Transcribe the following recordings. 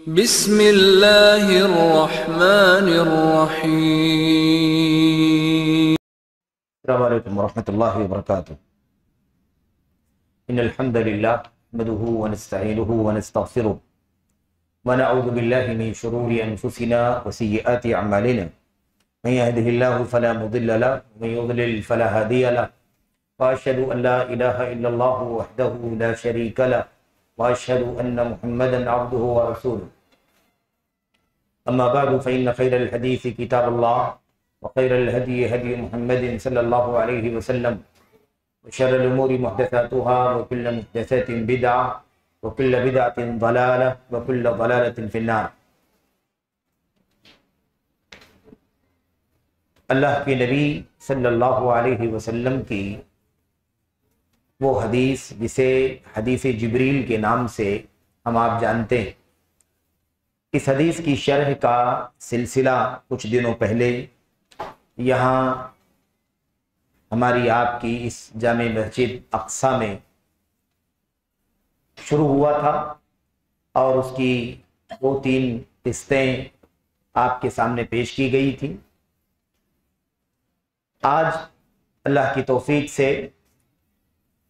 بسم اللہ الرحمن الرحیم۔ السلام علیکم ورحمۃ اللہ وبرکاتہ۔ ان الحمد للہ نحمده ونستعینه ونستغفره ونعوذ باللہ من شرور انفسنا وسیئات اعمالنا من يهده الله فلا مضل له ومن يضلل فلا هادي له واشهد ان لا اله الا الله وحده لا شريك له واشهد ان محمدا عبده ورسوله اما بعد فان خير الحديث كتاب الله وخير الهدي هدي محمد صلى الله عليه وسلم وشر الأمور محدثاتها وكل محدثات بدعة وكل بدعة ضلالة وكل ضلالة في النار۔ اللہ کے نبی صلی اللہ علیہ وسلم کی وہ حدیث جسے حدیث جبریل کے نام سے ہم آپ جانتے ہیں، اس حدیث کی شرح کا سلسلہ کچھ دنوں پہلے یہاں ہماری آپ کی اس جامع مسجد اقصی میں شروع ہوا تھا، اور اس کی 2-3 قسطیں آپ کے سامنے پیش کی گئی تھی۔ آج اللہ کی توفیق سے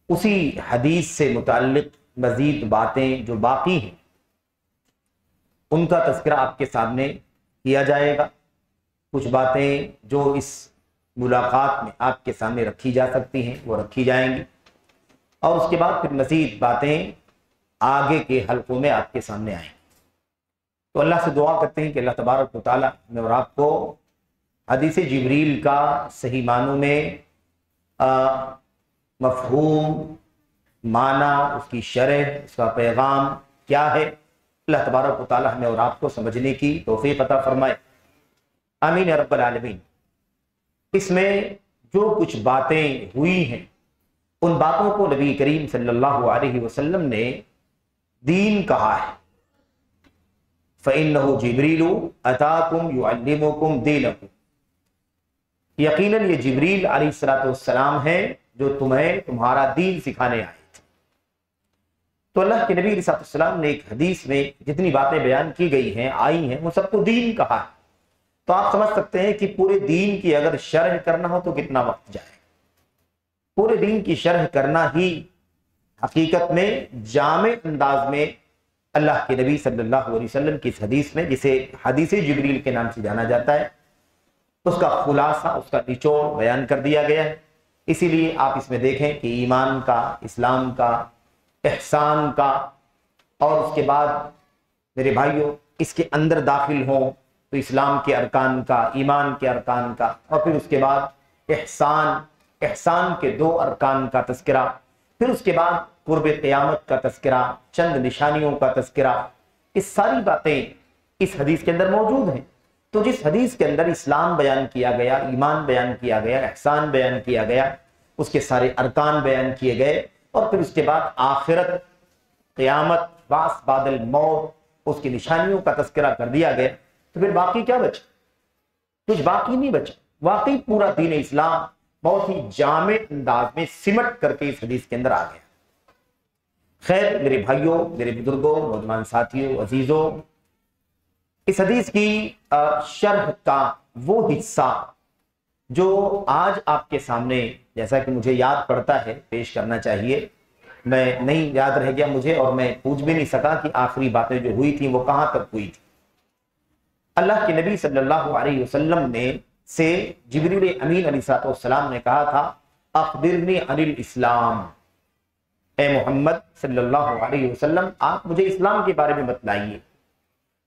اسی حدیث سے متعلق مزید باتیں جو باقی ہیں ان کا تذکرہ آپ کے سامنے کیا جائے گا۔ کچھ باتیں جو اس ملاقات میں آپ کے سامنے رکھی جا سکتی ہیں وہ رکھی جائیں گی، اور اس کے بعد پھر مزید باتیں آگے کے حلقوں میں آپ کے سامنے آئیں گی۔ تو اللہ سے دعا کرتے ہیں کہ اللہ تبارک و تعالیٰ ہمیں اور آپ کو حدیث جبریل کا صحیح معنوں میں مفہوم، معنی، اس کی شرح، اس کا پیغام کیا ہے، اللہ تبارک و تعالیٰ ہمیں اور آپ کو سمجھنے کی توفیق عطا فرمائے، آمین یا رب العالمین۔ اس میں جو کچھ باتیں ہوئی ہیں ان باتوں کو نبی کریم صلی اللہ علیہ وسلم نے دین کہا ہے۔ فَإِنَّهُ جِبْرِيلُ أَتَاكُمْ يُعَلِّمُكُمْ دِينَكُمْ، یقیناً یہ جبریل علیہ السلام ہے جو تمہیں تمہارا دین سکھانے آئے تھے۔ تو اللہ کے نبی علیہ السلام نے ایک حدیث میں جتنی باتیں بیان کی گئی ہیں، آئی ہیں، وہ سب کو دین کہا ہے۔ تو آپ سمجھ سکتے ہیں کہ پورے دین کی اگر شرح کرنا ہو تو کتنا وقت جائے۔ پورے دین کی شرح کرنا ہی حقیقت میں جامع انداز میں اللہ کے نبی صلی اللہ علیہ وسلم کی اس حدیث میں، جسے حدیث جبریل کے نام سے جانا جاتا ہے، اس کا خلاصہ، اس کا نچوڑ بیان کر دیا گیا ہے۔ اسی لیے آپ اس میں دیکھیں کہ ایمان کا، اسلام کا، احسان کا، اور اس کے بعد میرے بھائیوں اس کے اندر داخل ہوں تو اسلام کے ارکان کا، ایمان کے ارکان کا، اور پھر اس کے بعد احسان کے 2 ارکان کا تذکرہ، پھر اس کے بعد قرب قیامت کا تذکرہ، چند نشانیوں کا تذکرہ، اس ساری باتیں اس حدیث کے اندر موجود ہیں۔ تو جس حدیث کے اندر اسلام بیان کیا گیا، ایمان بیان کیا گیا، احسان بیان کیا گیا، اس کے سارے ارکان بیان کیے گئے، اور پھر اس کے بعد آخرت، قیامت، بعث بعد الموت، اس کی نشانیوں کا تذکرہ کر دیا گیا، تو پھر باقی کیا بچا؟ کچھ باقی نہیں بچا۔ واقعی پورا دین اسلام بہت ہی جامع انداز میں سمٹ کر کے اس حدیث کے اندر آ گیا۔ خیر میرے بھائیوں، میرے بزرگوں، نوجوان ساتھیوں، عزیزوں، اس حدیث کی شرح کا وہ حصہ جو آج آپ کے سامنے، جیسا کہ مجھے یاد پڑتا ہے، پیش کرنا چاہیے، میں نہیں یاد رہ گیا مجھے، اور میں پوچھ بھی نہیں سکا کہ آخری باتیں جو ہوئی تھیں وہ کہاں تک ہوئی تھی۔ اللہ کے نبی صلی اللہ علیہ وسلم نے سے جبریل امین علیہ السلام نے کہا تھا، اخبرنی عن الاسلام، اے محمد صلی اللہ علیہ وسلم آپ مجھے اسلام کے بارے میں بتلائیے۔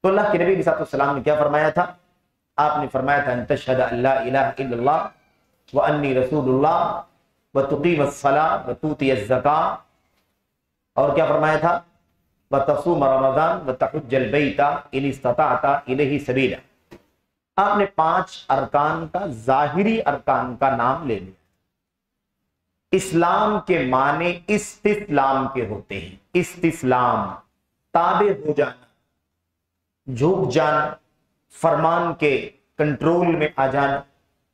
تو اللہ کے نبی علیہ السلام نے کیا فرمایا تھا؟ آپ نے فرمایا تھا ان تشہد ان لا الہ الا اللہ وانی رسول اللہ وتقیم الصلاۃ وتؤتی الزکاۃ، اور کیا فرمایا تھا؟ وتصوم رمضان وتحج البیت ان استطعت الیہ سبیلا۔ آپ نے 5 ارکان کا، ظاہری ارکان کا نام لے لیا۔ اسلام کے معنی استسلام کے ہوتے ہیں۔ استسلام، تابع ہو جانا، جھک جانا، فرمان کے کنٹرول میں آ جانا۔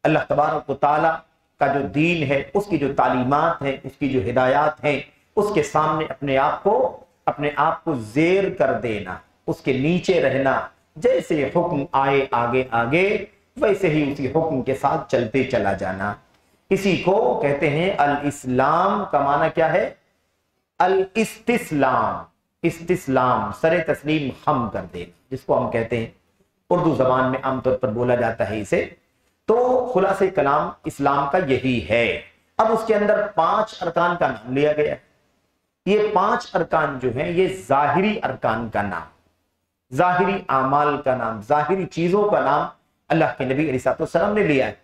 اللہ تبارک و تعالیٰ کا جو دین ہے، اس کی جو تعلیمات ہیں، اس کی جو ہدایات ہیں، اس کے سامنے اپنے آپ کو زیر کر دینا، اس کے نیچے رہنا، جیسے حکم آئے آگے آگے ویسے ہی اسی حکم کے ساتھ چلتے چلا جانا۔ اسی کو کہتے ہیں الاسلام کا معنی کیا ہے؟ الاستسلام، استسلام سر تسلیم خم کر دینا، جس کو ہم کہتے ہیں اردو زبان میں عام طور پر بولا جاتا ہے اسے۔ تو خلاصہ کلام اسلام کا یہی ہے۔ اب اس کے اندر 5 ارکان کا نام لیا گیا ہے۔ یہ 5 ارکان جو ہیں یہ ظاہری ارکان کا نام، ظاہری اعمال کا نام، ظاہری چیزوں کا نام اللہ کے نبی علیہ السلام نے لیا ہے۔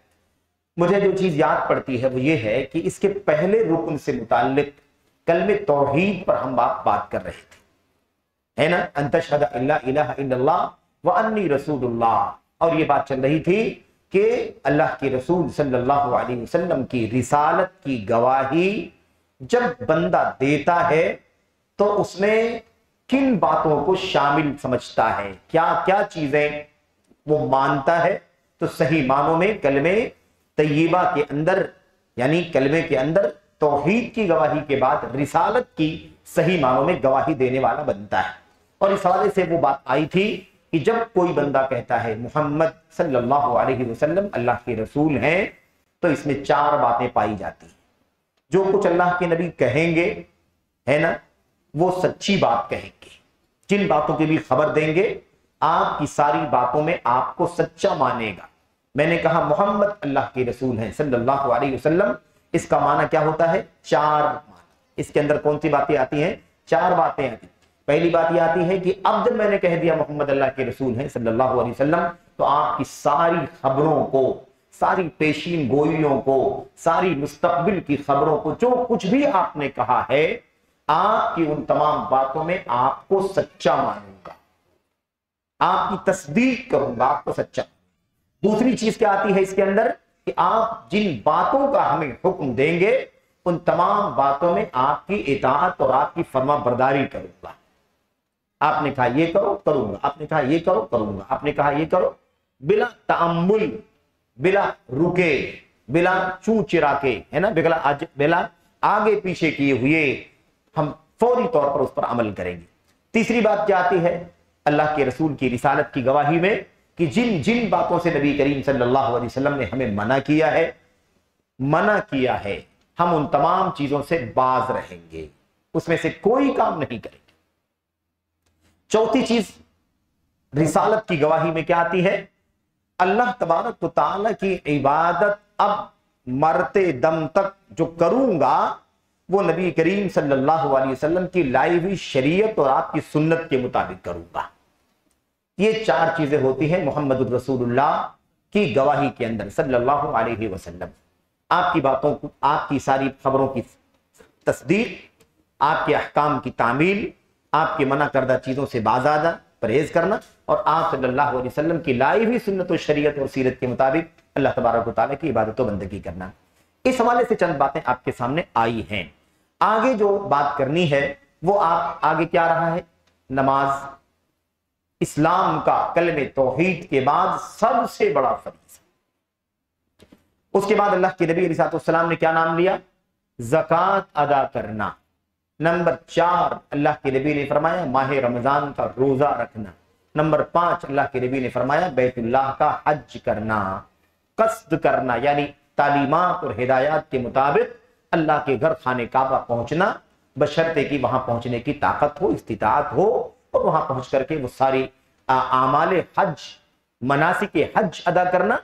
مجھے جو چیز یاد پڑتی ہے وہ یہ ہے کہ اس کے پہلے رکن سے متعلق کلمہ توحید پر ہم بات کر رہے تھے، ہے نا، ان تشہد الا الہ الا اللہ وانی رسول اللہ، اور یہ بات چل رہی تھی کہ اللہ کے رسول صلی اللہ علیہ وسلم کی رسالت کی گواہی جب بندہ دیتا ہے تو اس میں کن باتوں کو شامل سمجھتا ہے، کیا کیا چیزیں وہ مانتا ہے، تو صحیح معنوں میں کلمہ طیبہ کے اندر، یعنی کلمے کے اندر توحید کی گواہی کے بعد رسالت کی صحیح معنوں میں گواہی دینے والا بنتا ہے۔ اور اس حوالے سے وہ بات آئی تھی کہ جب کوئی بندہ کہتا ہے محمد صلی اللہ علیہ وسلم اللہ کے رسول ہیں، تو اس میں 4 باتیں پائی جاتی ہیں۔ جو کچھ اللہ کے نبی کہیں گے، ہے نا، وہ سچی بات کہیں گے، جن باتوں کی بھی خبر دیں گے آپ کی ساری باتوں میں آپ کو سچا مانے گا۔ میں نے کہا محمد اللہ کے رسول ہیں صلی اللہ علیہ وسلم، اس کا معنی کیا ہوتا ہے؟ 4 معنی۔ اس کے اندر کون سی باتیں آتی ہیں؟ 4 باتیں آتی ہیں۔ پہلی بات یہ آتی ہے کہ اب جب میں نے کہہ دیا محمد اللہ کے رسول ہیں صلی اللہ علیہ وسلم، تو آپ کی ساری خبروں کو، ساری پیشین گوئیوں کو، ساری مستقبل کی خبروں کو، جو کچھ بھی آپ نے کہا ہے، آپ کی ان تمام باتوں میں آپ کو سچا مانوں گا، آپ کی تصدیق کروں گا، آپ کو سچا۔ دوسری چیز کیا آتی ہے اس کے اندر؟ کہ آپ جن باتوں کا ہمیں حکم دیں گے ان تمام باتوں میں آپ کی اطاعت اور آپ کی فرما برداری کروں گا۔ آپ نے کہا یہ کرو، کروں گا، آپ نے کہا یہ کرو، کروں گا، آپ نے کہا یہ کرو، بلا تأمل، بلا رکے، بلا چوں چرا کے، ہے نا، بلا آگے پیچھے کیے ہوئے ہم فوری طور پر اس پر عمل کریں گے۔ تیسری بات کیا آتی ہے اللہ کے رسول کی رسالت کی گواہی میں؟ کہ جن جن باتوں سے نبی کریم صلی اللہ علیہ وسلم نے ہمیں منع کیا ہے، ہم ان تمام چیزوں سے باز رہیں گے، اس میں سے کوئی کام نہیں کریں گے۔ چوتھی چیز رسالت کی گواہی میں کیا آتی ہے؟ اللہ تبارک و تعالی کی عبادت اب مرتے دم تک جو کروں گا وہ نبی کریم صلی اللہ علیہ وسلم کی لائی ہوئی شریعت اور آپ کی سنت کے مطابق کروں گا۔ یہ 4 چیزیں ہوتی ہیں محمد الرسول اللہ کی گواہی کے اندر صلی اللہ علیہ وسلم۔ آپ کی باتوں کو، آپ کی ساری خبروں کی تصدیق، آپ کے احکام کی تعمیل، آپ کے منع کردہ چیزوں سے بازآمد پرہیز کرنا، اور آپ صلی اللہ علیہ وسلم کی لائی ہوئی سنت و شریعت اور سیرت کے مطابق اللہ تبارک و تعالیٰ کی عبادت و بندگی کرنا۔ اس حوالے سے چند باتیں آپ کے سامنے آئی ہیں۔ آگے جو بات کرنی ہے وہ آپ آگے کیا رہا ہے؟ نماز، اسلام کا کلمہ توحید کے بعد سب سے بڑا فریضہ۔ اس کے بعد اللہ کے نبی علیہ السلام نے کیا نام لیا؟ زکوٰۃ ادا کرنا۔ نمبر 4 اللہ کے نبی نے فرمایا ماہ رمضان کا روزہ رکھنا۔ نمبر 5 اللہ کے نبی نے فرمایا بیت اللہ کا حج کرنا، قصد کرنا، یعنی تعلیمات اور ہدایات کے مطابق اللہ کے گھر خانہ کعبہ پہنچنا، بشرطے کہ وہاں پہنچنے کی طاقت ہو، استطاعت ہو، اور وہاں پہنچ کر کے وہ ساری اعمال حج، مناسک حج ادا کرنا،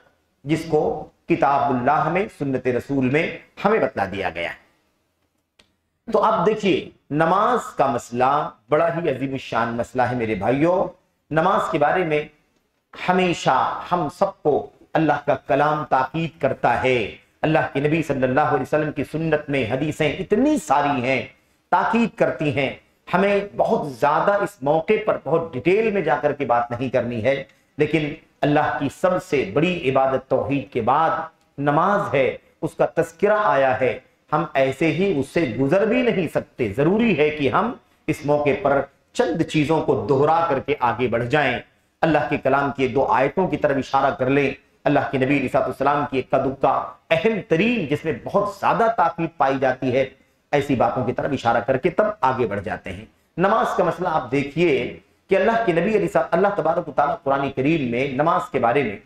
جس کو کتاب اللہ میں، سنت رسول میں ہمیں بتلا دیا گیا ہے۔ تو اب دیکھیے نماز کا مسئلہ بڑا ہی عظیم الشان مسئلہ ہے میرے بھائیوں۔ نماز کے بارے میں ہمیشہ ہم سب کو اللہ کا کلام تاکید کرتا ہے، اللہ کے نبی صلی اللہ علیہ وسلم کی سنت میں حدیثیں اتنی ساری ہیں، تاکید کرتی ہیں۔ ہمیں بہت زیادہ اس موقع پر بہت ڈیٹیل میں جا کر کے بات نہیں کرنی ہے، لیکن اللہ کی سب سے بڑی عبادت توحید کے بعد نماز ہے، اس کا تذکرہ آیا ہے، ہم ایسے ہی اس سے گزر بھی نہیں سکتے۔ ضروری ہے کہ ہم اس موقع پر چند چیزوں کو دہرا کر کے آگے بڑھ جائیں۔ اللہ کے کلام کی 2 آیتوں کی طرف اشارہ کر لیں، اللہ کے نبی علیہ السلام کی ایک دکا اہم ترین جس میں بہت زیادہ تاکید پائی جاتی ہے، ایسی باتوں کی طرف اشارہ کر کے تب آگے بڑھ جاتے ہیں۔ نماز کا مسئلہ آپ دیکھیے کہ اللہ کے نبی اللہ تبارک و تعالیٰ قرآن کریم میں نماز کے بارے میں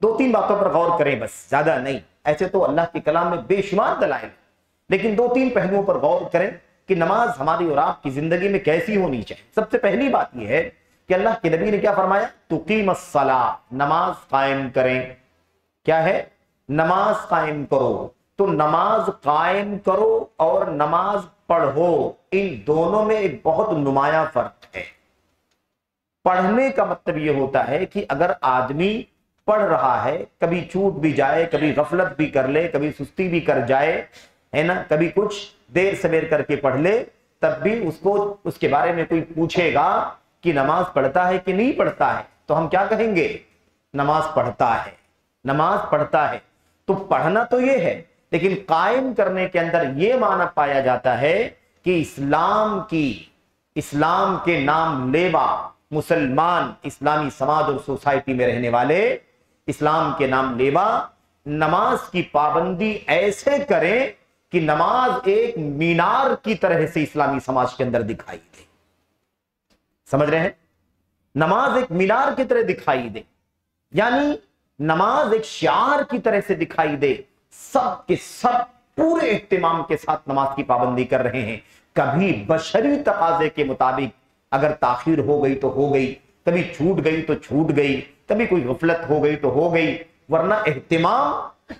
2-3 باتوں پر غور کریں، بس زیادہ نہیں. ایسے تو اللہ کے کلام میں بے شمار دلائل ہیں، لیکن 2-3 پہلوؤں پر غور کریں کہ نماز ہماری اور آپ کی زندگی میں کیسی ہونی چاہیے. سب سے پہلی بات یہ ہے کہ اللہ کے نبی نے کیا فرمایا؟ تقیم الصلاۃ، نماز قائم کریں. کیا ہے؟ نماز قائم کرو. تو نماز قائم کرو اور نماز پڑھو، ان دونوں میں ایک بہت نمایاں فرق ہے. پڑھنے کا مطلب یہ ہوتا ہے کہ اگر آدمی پڑھ رہا ہے، کبھی چھوٹ بھی جائے، کبھی غفلت بھی کر لے، کبھی سستی بھی کر جائے، ہے نا، کبھی کچھ دیر سویر کر کے پڑھ لے، تب بھی اس کو اس کے بارے میں کوئی پوچھے گا کہ نماز پڑھتا ہے کہ نہیں پڑھتا ہے، تو ہم کیا کہیں گے؟ نماز پڑھتا ہے، نماز پڑھتا ہے. تو پڑھنا تو یہ ہے، لیکن قائم کرنے کے اندر یہ معنی پایا جاتا ہے کہ اسلام کے نام لیوا مسلمان، اسلامی سماج اور سوسائٹی میں رہنے والے اسلام کے نام لیوا نماز کی پابندی ایسے کریں کہ نماز ایک مینار کی طرح سے اسلامی سماج کے اندر دکھائی دے. سمجھ رہے ہیں؟ نماز ایک مینار کی طرح دکھائی دے، یعنی نماز ایک شعار کی طرح سے دکھائی دے. سب کے سب پورے اہتمام کے ساتھ نماز کی پابندی کر رہے ہیں. کبھی بشری تقاضے کے مطابق اگر تاخیر ہو گئی تو ہو گئی، کبھی چھوٹ گئی تو چھوٹ گئی، کبھی کوئی غفلت ہو گئی تو ہو گئی، ورنہ اہتمام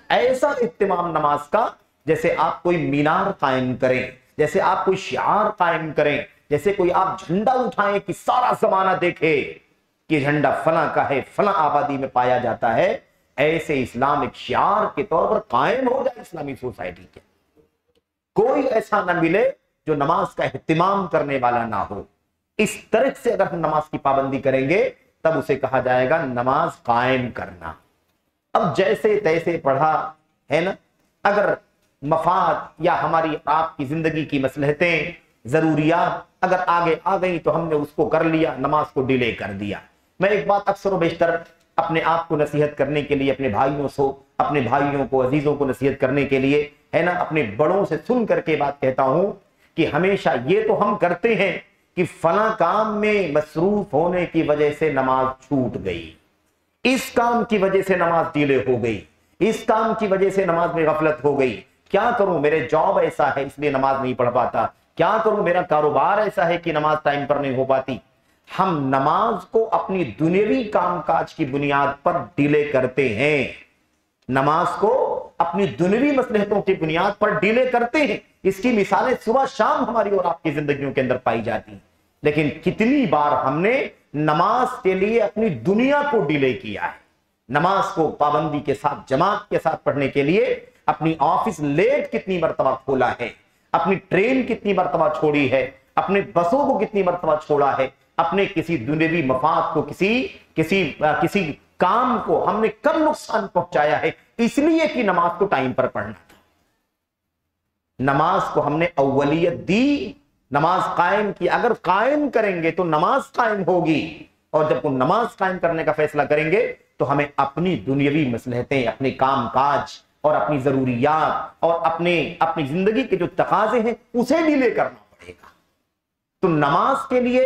ایسا اہتمام نماز کا جیسے آپ کوئی مینار قائم کریں، جیسے آپ کوئی شعار قائم کریں، جیسے کوئی آپ جھنڈا اٹھائیں کہ سارا زمانہ دیکھے کہ جھنڈا فلاں کا ہے، فلاں آبادی میں پایا جاتا ہے. ایسے اسلام ایک شعار کے طور پر قائم ہو جائے اسلامی سوسائٹی کے. کوئی ایسا نہ ملے جو نماز کا اہتمام کرنے والا نہ ہو. اس طرح سے اگر ہم نماز کی پابندی کریں گے تب اسے کہا جائے گا نماز قائم کرنا. اب جیسے تیسے پڑھا ہے نا، اگر مفاد یا ہماری آپ کی زندگی کی مصلحتیں، ضروریات اگر آگے آ گئی تو ہم نے اس کو کر لیا، نماز کو ڈیلے کر دیا. میں ایک بات اکثر و بیشتر اپنے آپ کو نصیحت کرنے کے لیے، اپنے بھائیوں کو عزیزوں کو نصیحت کرنے کے لیے، ہے نا، اپنے بڑوں سے سن کر کے بات کہتا ہوں کہ ہمیشہ یہ تو ہم کرتے ہیں کہ فلاں کام میں مصروف ہونے کی وجہ سے نماز چھوٹ گئی، اس کام کی وجہ سے نماز ڈیلے ہو گئی، اس کام کی وجہ سے نماز میں غفلت ہو گئی، کیا کروں، میرے جاب ایسا ہے اس لیے نماز نہیں پڑھ پاتا، کیا کروں، میرا کاروبار ایسا ہے کہ نماز ٹائم پر نہیں ہو پاتی. ہم نماز کو اپنی دنیاوی کام کاج کی بنیاد پر ڈیلے کرتے ہیں، نماز کو اپنی دنیاوی مصلحتوں کی بنیاد پر ڈیلے کرتے ہیں. اس کی مثالیں صبح شام ہماری اور آپ کی زندگیوں کے اندر پائی جاتی ہیں. لیکن کتنی بار ہم نے نماز کے لیے اپنی دنیا کو ڈیلے کیا ہے. نماز کو پابندی کے ساتھ جماعت کے ساتھ پڑھنے کے لیے اپنی آفس لیٹ کتنی مرتبہ کھولا ہے، اپنی ٹرین کتنی مرتبہ چھوڑی ہے، اپنے بسوں کو کتنی مرتبہ چھوڑا ہے، اپنے کسی دنیاوی مفاد کو، کسی کام کو ہم نے کب نقصان پہنچایا ہے، اس لیے کہ نماز کو ٹائم پر پڑھنا تھا. نماز کو ہم نے اولیت دی، نماز قائم کی. اگر قائم کریں گے تو نماز قائم ہوگی، اور جب وہ نماز قائم کرنے کا فیصلہ کریں گے تو ہمیں اپنی دنیاوی مصلحتیں، اپنے کام کاج اور اپنی ضروریات اور اپنی زندگی کے جو تقاضے ہیں اسے ڈیلے کرنا پڑے گا. تو نماز کے لیے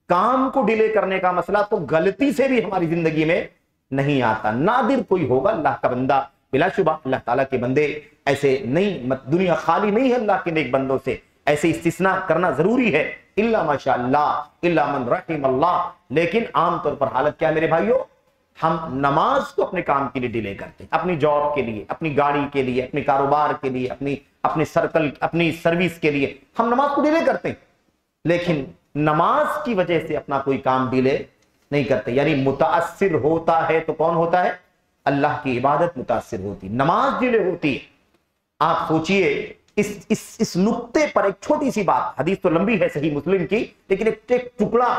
کام کو ڈیلے کرنے کا مسئلہ تو غلطی سے بھی ہماری زندگی میں نہیں آتا. نادر کوئی ہوگا اللہ کا بندہ، بلا شبہ اللہ تعالیٰ کے بندے ایسے نہیں، دنیا خالی نہیں ہے اللہ کے نیک بندوں سے، ایسے استثناء کرنا ضروری ہے، الا ماشاء اللہ، الا من رحم اللہ. لیکن عام طور پر حالت کیا ہے میرے بھائیوں؟ ہم نماز کو اپنے کام کے لیے ڈیلے کرتے ہیں، اپنی جاب کے لیے، اپنی گاڑی کے لیے، اپنے کاروبار کے لیے، اپنے سرکل، اپنی سروس کے لیے ہم نماز کو ڈیلے کرتے ہیں. لیکن نماز کی وجہ سے اپنا کوئی کام ڈیلے نہیں کرتے. یعنی متاثر ہوتا ہے تو کون ہوتا ہے؟ اللہ کی عبادت متاثر ہوتی، نماز ڈیلے ہوتی ہے. آپ سوچئے اس نقطے پر ایک چھوٹی سی بات، حدیث تو لمبی ہے صحیح مسلم کی، لیکن ایک ٹکڑا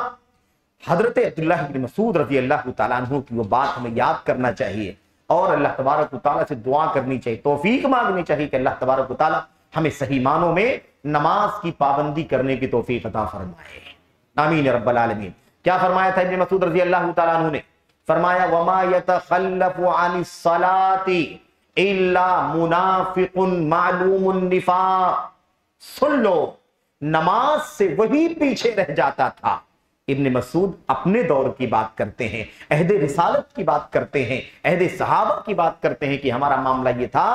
حضرت عبداللہ بن مسعود رضی اللہ تعالیٰ عنہ کی وہ بات ہمیں یاد کرنا چاہیے، اور اللہ تبارک و تعالیٰ سے دعا کرنی چاہیے، توفیق مانگنی چاہیے کہ اللہ تبارک و تعالیٰ ہمیں صحیح معنوں میں نماز کی پابندی کرنے کی توفیق عطا فرمائے. آمین رب العالمین. کیا فرمایا تھا ابن مسعود رضی اللہ تعالیٰ عنہ نے؟ فرمایا وما يتخلف عن الصلاة الا منافق معلوم النفاق. سن لو، نماز سے وہی پیچھے رہ جاتا تھا ابن مسعود اپنے دور کی بات کرتے ہیں، عہد رسالت کی بات کرتے ہیں، عہد صحابہ کی بات کرتے ہیں کہ ہمارا معاملہ یہ تھا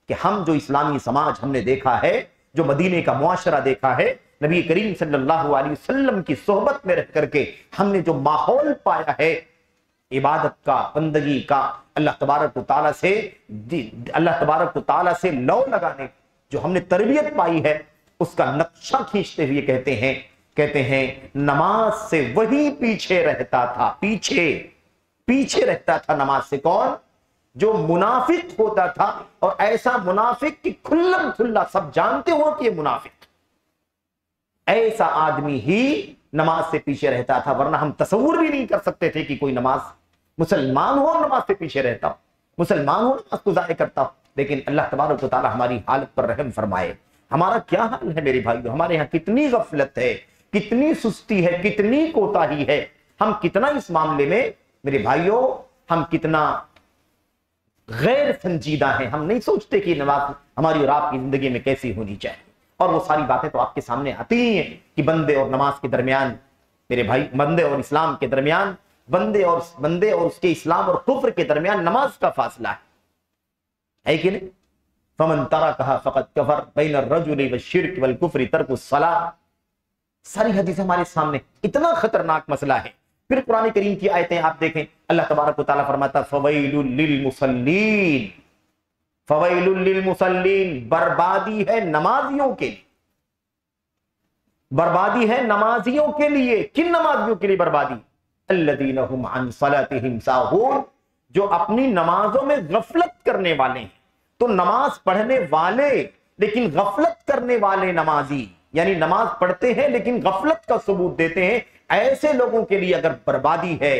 کہ ہم جو اسلامی سماج ہم نے دیکھا ہے، جو مدینے کا معاشرہ دیکھا ہے، نبی کریم صلی اللہ علیہ وسلم کی صحبت میں رہ کر کے ہم نے جو ماحول پایا ہے عبادت کا، بندگی کا، اللہ تبارک و تعالیٰ سے لو لگانے جو ہم نے تربیت پائی ہے، اس کا نقشہ کھینچتے ہوئے کہتے ہیں نماز سے وہی پیچھے رہتا تھا، پیچھے رہتا تھا نماز سے کون؟ جو منافق ہوتا تھا، اور ایسا منافق کہ کھلم کھلا سب جانتے ہو کہ یہ منافق، ایسا آدمی ہی نماز سے پیچھے رہتا تھا، ورنہ ہم تصور بھی نہیں کر سکتے تھے کہ کوئی مسلمان ہو نماز سے پیچھے رہتا ہو، مسلمان ہو نماز کو ضائع کرتا ہو۔ لیکن اللہ تبارک و تعالی ہماری حالت پر رحم فرمائے۔ ہمارا کیا حال ہے میرے بھائیو؟ ہمارے ہاں کتنی غفلت ہے، کتنی سستی ہے، کتنی کوتاہی ہے، ہم کتنا اس معاملے میں میرے بھائیو ہم کتنا غیر سنجیدہ ہیں۔ ہم نہیں سوچتے کہ نماز ہماری اور آپ کی زندگی میں کیسی ہونی چاہیے، اور وہ ساری باتیں تو آپ کے سامنے آتی ہی ہیں کہ بندے اور نماز کے درمیان میرے بھائی، بندے اور اسلام کے درمیان، بندے اور اس کے اسلام اور کفر کے درمیان نماز کا فاصلہ ہے کہ نہیں؟ فمن ترکھا فقد کفر بین الرجل والشرک والکفر ترک الصلاۃ، ساری حدیثیں ہمارے سامنے، اتنا خطرناک مسئلہ ہے۔ پھر قرآن کریم کی آیتیں آپ دیکھیں، اللہ تبارک و تعالیٰ فرماتا فویل للمصلین، فویل للمصلین، بربادی ہے نمازیوں کے لیے، بربادی ہے نمازیوں کے لیے۔ کن نمازیوں کے لیے بربادی؟ الذین هم عن صلاتهم ساہون، جو اپنی نمازوں میں غفلت کرنے والے ہیں۔ تو نماز پڑھنے والے لیکن غفلت کرنے والے نمازی، یعنی نماز پڑھتے ہیں لیکن غفلت کا ثبوت دیتے ہیں، ایسے لوگوں کے لیے اگر بربادی ہے،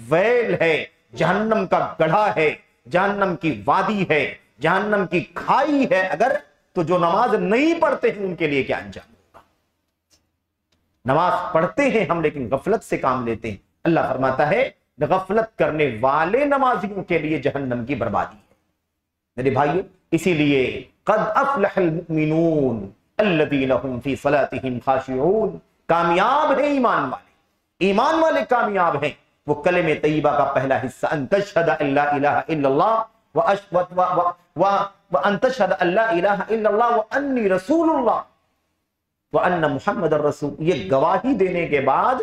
ویل ہے، جہنم کا گڑھا ہے، جہنم کی وادی ہے، جہنم کی کھائی ہے اگر، تو جو نماز نہیں پڑھتے ہیں ان کے لیے کیا انجام ہوگا؟ نماز پڑھتے ہیں ہم لیکن غفلت سے کام لیتے ہیں، اللہ فرماتا ہے غفلت کرنے والے نمازیوں کے لیے جہنم کی بربادی ہے۔ میرے بھائیو، اسی لیے قد افلح المؤمنون الذین هم فی صلاتهم خاشعون، کامیاب ہیں ایمان والے کامیاب ہیں۔ وہ کلمہ طیبہ کا پہلا حصہ ان تشہد ان لا الہ الا اللہ وان تشہد ان لا الہ الا اللہ وانی رسول اللہ وان محمد الرسول، یہ گواہی دینے کے بعد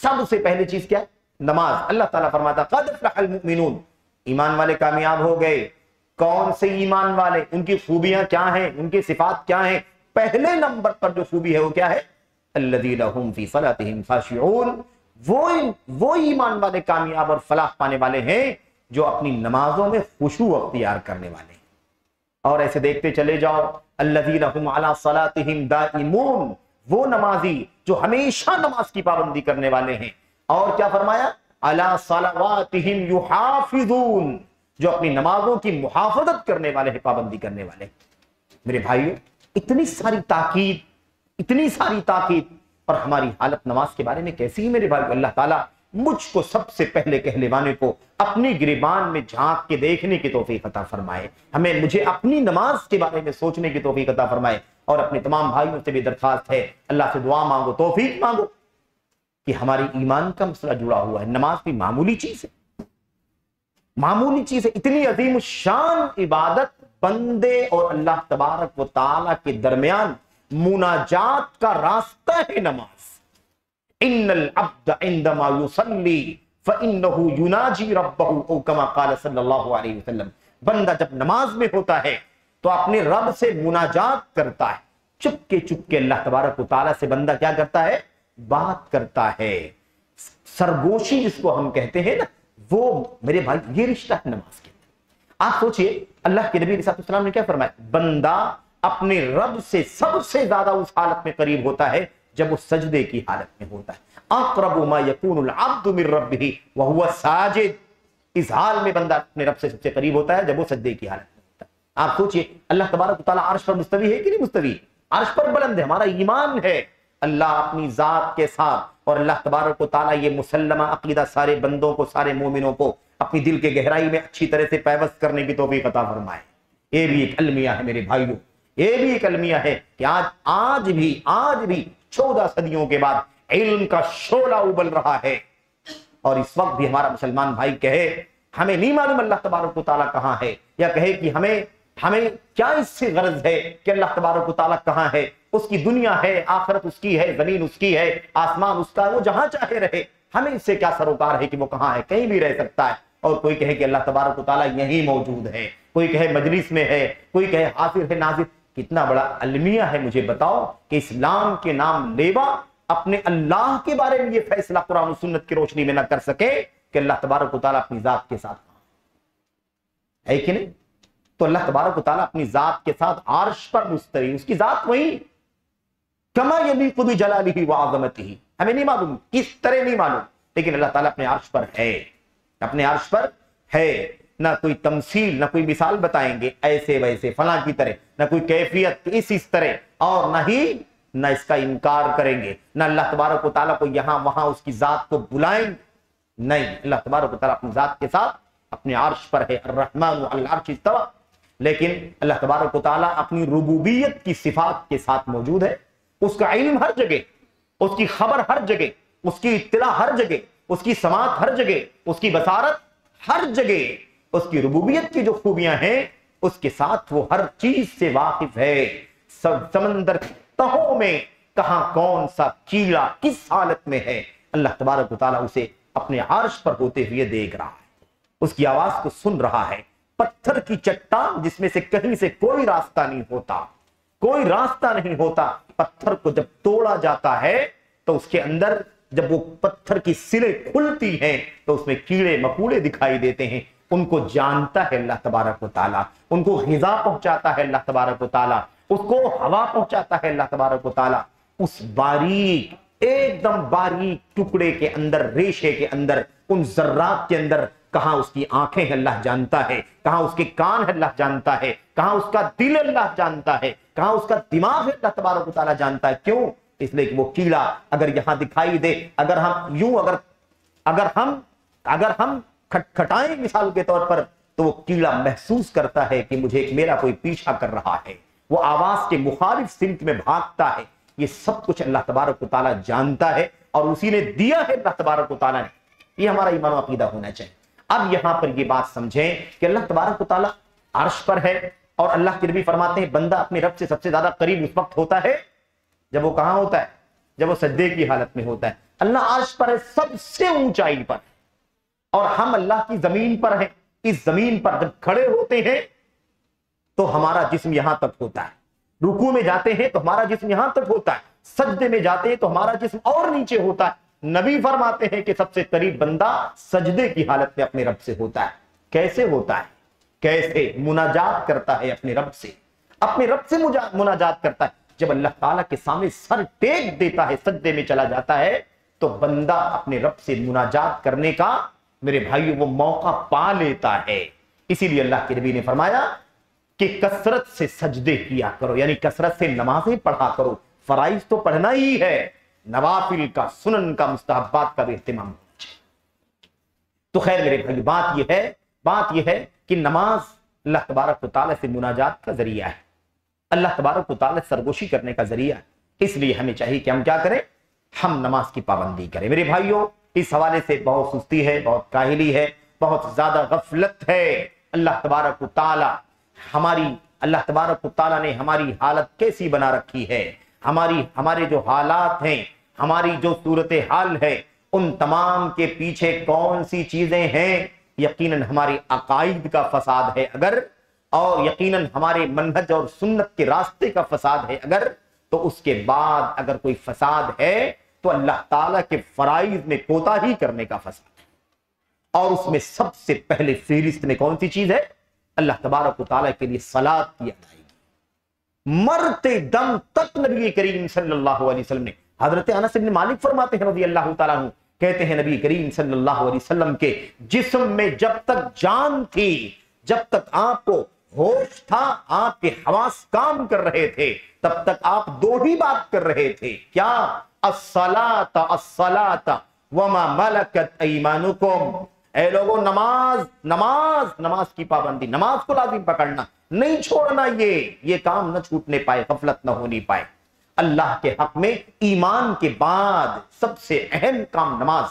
سب سے پہلی چیز کیا ہے؟ نماز۔ اللہ تعالیٰ فرماتا قد افلح المؤمنون، ایمان والے کامیاب ہو گئے۔ کون سے ایمان والے؟ ان کی خوبیاں کیا ہیں، ان کی صفات کیا ہیں؟ پہلے نمبر پر جو خوبی ہے وہ کیا ہے؟ الذین هم فی صلاتهم خاشعون، وہ ایمان والے کامیاب اور فلاح پانے والے ہیں جو اپنی نمازوں میں خشوع اختیار کرنے والے ہیں۔ اور ایسے دیکھتے چلے جاؤ، الذین هم علی صلاتهم دائمون، وہ نمازی جو ہمیشہ نماز کی پابندی کرنے والے ہیں۔ اور کیا فرمایا؟ علی صلواتهم یحافظون، جو اپنی نمازوں کی محافظت کرنے والے ہیں، پابندی کرنے والے۔ میرے بھائیو، اتنی ساری تاکید، اور ہماری حالت نماز کے بارے میں کیسی ہے میرے بھائیو؟ اللہ تعالیٰ مجھ کو سب سے پہلے کہنے والے کو اپنی گریبان میں جھانک کے دیکھنے کی توفیق عطا فرمائے، مجھے اپنی نماز کے بارے میں سوچنے کی توفیق عطا فرمائے۔ اور اپنے تمام بھائیوں سے بھی درخواست ہے، اللہ سے دعا مانگو، توفیق مانگو کہ ہماری ایمان کا مسئلہ جڑا ہوا ہے۔ نماز بھی معمولی چیز ہے، اتنی عظیم الشان عبادت، بندے اور اللہ تبارک و تعالی کے درمیان مناجات کا راستہ ہے نماز۔ ان العبد عندما يصلي فانه يناجي ربه او كما قال صلی اللہ علیہ وسلم، بندہ جب نماز میں ہوتا ہے تو اپنے رب سے مناجات کرتا ہے، چپ کے اللہ تبارک و تعالی سے بندہ کیا کرتا ہے؟ بات کرتا ہے۔ سرگوشی جس کو ہم کہتے ہیں نا، وہ میرے بھائی یہ رشتہ ہے نماز کے۔ آپ سوچئے اللہ کے نبی علیہ السلام نے کیا فرمایا؟ بندہ اپنے رب سے سب سے زیادہ اس حالت میں قریب ہوتا ہے جب وہ سجدے کی حالت میں ہوتا ہے۔ اقرب ما یکون العبد من ربہ وہو ساجد، اس حال میں بندہ اپنے رب سے سب سے قریب ہوتا ہے جب وہ سجدے کی حالت میں ہوتا ہے۔ آپ سوچئے اللہ تبارک و تعالیٰ عرش پر مستوی ہے کہ نہیں مستوی؟ عرش پر بلند ہے، ہمارا ایمان ہے اللہ اپنی ذات کے ساتھ، اور اللہ تبارک و تعالیٰ یہ مسلمہ عقیدہ سارے بندوں کو، سارے مومنوں کو اپنی دل کے گہرائی میں اچھی طرح سے پیوست کرنے کی توفیق عطا فرمائے۔ یہ بھی ایک المیہ ہے میرے بھائیوں، یہ بھی ایک المیہ ہے کہ آج بھی 14 صدیوں کے بعد علم کا شعلہ ابل رہا ہے، اور اس وقت بھی ہمارا مسلمان بھائی کہے ہمیں نہیں معلوم اللہ تبارک و تعالیٰ کہاں ہے، یا کہے کہ ہمیں کیا اس سے غرض ہے کہ اللہ تبارک و تعالیٰ کہاں ہے، اس کی دنیا ہے، آخرت اس کی ہے، زمین اس کی ہے، آسمان اس کا، وہ جہاں چاہے رہے، ہمیں اس سے کیا سروکار ہے کہ وہ کہاں ہے، کہیں بھی رہ سکتا ہے۔ اور کوئی کہے کہ اللہ تبارک و تعالیٰ یہیں موجود ہے، کوئی کہے مجلس میں ہے، کوئی کہے حاضر ہے ناظر۔ کتنا بڑا المیہ ہے، مجھے بتاؤ کہ اسلام کے نام لیوا اپنے اللہ کے بارے میں یہ فیصلہ قرآن و سنت کی روشنی میں نہ کر سکے کہ اللہ تبارک و تعالیٰ اپنی ذات کے ساتھ ہے کہ نہیں؟ تو اللہ تبارک و تعالیٰ اپنی ذات کے ساتھ عرش پر مستوی، اس کی ذات وہی کما یلیق بجلالہ وعظمتہ، ہمیں نہیں معلوم کس طرح، نہیں معلوم، لیکن اللہ تعالیٰ اپنے عرش پر ہے، اپنے عرش پر ہے۔ نہ کوئی تمثیل، نہ کوئی مثال بتائیں گے ایسے ویسے فلاں کی طرح، نہ کوئی کیفیت اس طرح، اور نہ اس کا انکار کریں گے، نہ اللہ تبارک و تعالیٰ کو یہاں وہاں اس کی ذات کو بلائیں، نہیں، اللہ تبارک و تعالیٰ اپنی ذات کے ساتھ اپنے عرش پر ہے، الرحمن علی العرش استوى۔ لیکن اللہ تبارک و تعالیٰ اپنی ربوبیت کی صفات کے ساتھ موجود ہے، اس کا علم ہر جگہ، اس کی خبر ہر جگہ، اس کی اطلاع ہر جگہ، اس کی سماعت ہر جگہ، اس کی بصارت ہر جگہ، اس کی ربوبیت کی جو خوبیاں ہیں اس کے ساتھ وہ ہر چیز سے واقف ہے۔ سمندر کی تہوں میں کہاں کون سا کیڑا کس حالت میں ہے، اللہ تبارک و تعالیٰ اسے اپنے عرش پر ہوتے ہوئے دیکھ رہا ہے، اس کی آواز کو سن رہا ہے۔ پتھر کی چٹان جس میں سے کہیں سے کوئی راستہ نہیں ہوتا، کوئی راستہ نہیں ہوتا، پتھر کو جب توڑا جاتا ہے تو اس کے اندر جب وہ پتھر کی سلیں کھلتی ہیں تو اس میں کیڑے مکوڑے دکھائی دیتے ہیں، ان کو جانتا ہے اللہ تبارک و تعالیٰ، ان کو غذا پہنچاتا ہے اللہ تبارک و تعالیٰ، اس کو ہوا پہنچاتا ہے اللہ تبارک و تعالیٰ۔ اس باریک، ایک دم باریک ٹکڑے کے اندر، ریشے کے اندر، ان ذرات کے اندر کہاں اس کی آنکھیں ہیں اللہ جانتا ہے، کہاں اس کے کان ہے اللہ جانتا ہے، کہاں اس کا دل اللہ جانتا ہے، کہاں اس کا دماغ ہے اللہ تبارک و تعالیٰ جانتا ہے۔ کیوں؟ اس لیے کہ وہ کیڑا اگر یہاں دکھائی دے، اگر ہم یوں اگر ہم کھٹکھٹائیں مثال کے طور پر، تو وہ کیڑا محسوس کرتا ہے کہ مجھے میرا کوئی پیچھا کر رہا ہے، وہ آواز کے مخالف سمت میں بھاگتا ہے۔ یہ سب کچھ اللہ تبارک و تعالیٰ جانتا ہے اور اسی نے دیا ہے اللہ تبارک و تعالیٰ نے۔ یہ ہمارا ایمان و عقیدہ ہونا چاہیے۔ اب یہاں پر یہ بات سمجھیں کہ اللہ تبارک و تعالیٰ عرش پر ہے، اور اللہ کے نبی فرماتے ہیں بندہ اپنے رب سے سب سے زیادہ قریب اس وقت ہوتا ہے جب وہ کہاں ہوتا ہے؟ جب وہ سجدے کی حالت میں ہوتا ہے۔ اللہ عرش پر ہے، سب سے اونچائی پر، اور ہم اللہ کی زمین پر ہیں۔ اس زمین پر جب کھڑے ہوتے ہیں تو ہمارا جسم یہاں تک ہوتا ہے، رکوع میں جاتے ہیں تو ہمارا جسم یہاں تک ہوتا ہے، سجدے میں جاتے ہیں تو ہمارا جسم اور نیچے ہوتا ہے۔ نبی فرماتے ہیں کہ سب سے قریب بندہ سجدے کی حالت میں اپنے رب سے ہوتا ہے۔ کیسے ہوتا ہے؟ کیسے؟ مناجات کرتا ہے اپنے رب سے، اپنے رب سے مناجات کرتا ہے۔ جب اللہ تعالیٰ کے سامنے سر ٹیک دیتا ہے، سجدے میں چلا جاتا ہے، تو بندہ اپنے رب سے مناجات کرنے کا، میرے بھائیو، وہ موقع پا لیتا ہے۔ اسی لیے اللہ کے نبی نے فرمایا کہ کثرت سے سجدے کیا کرو، یعنی کثرت سے نمازیں پڑھا کرو۔ فرائض تو پڑھنا ہی ہے، نوافل کا، سنن کا، مستحبات کا بھی اہتمام ہونا چاہیے۔ تو خیر میرے بھائی، بات یہ ہے کہ نماز اللہ تبارک و تعالیٰ سے مناجات کا ذریعہ ہے، اللہ تبارک و تعالیٰ سرگوشی کرنے کا ذریعہ ہے۔ اس لیے ہمیں چاہیے کہ ہم کیا کریں؟ ہم نماز کی پابندی کریں۔ میرے بھائیوں، اس حوالے سے بہت سستی ہے، بہت کاہلی ہے، بہت زیادہ غفلت ہے۔ اللہ تبارک و تعالیٰ نے ہماری حالت کیسی بنا رکھی ہے، ہمارے جو حالات ہیں، ہماری جو صورتحال ہے، ان تمام کے پیچھے کون سی چیزیں ہیں؟ یقیناً ہمارے عقائد کا فساد ہے اگر، اور یقیناً ہمارے منہج اور سنت کے راستے کا فساد ہے اگر، تو اس کے بعد اگر کوئی فساد ہے تو اللہ تعالیٰ کے فرائض میں کوتاہی کرنے کا فساد ہے۔ اور اس میں سب سے پہلے فہرست میں کون سی چیز ہے؟ اللہ تبارک و تعالیٰ کے لیے صلاۃ کی ادائیگی۔ مرتے دم تک نبی کریم صلی اللہ علیہ وسلم نے، حضرت انس بن مالک فرماتے ہیں رضی اللہ تعالیٰ عنہ، کہتے ہیں نبی کریم صلی اللہ علیہ وسلم کے جسم میں جب تک جان تھی، جب تک آپ کو ہوش تھا، آپ کے حواس کام کر رہے تھے، تب تک آپ دو ہی بات کر رہے تھے، کیا؟ الصلاۃ الصلاۃ وما ملکت ایمانکم۔ اے لوگوں، نماز کی پابندی، نماز کو لازم پکڑنا، نہیں چھوڑنا، یہ کام نہ چھوٹنے پائے، غفلت نہ ہونی پائے۔ اللہ کے حق میں ایمان کے بعد سب سے اہم کام نماز،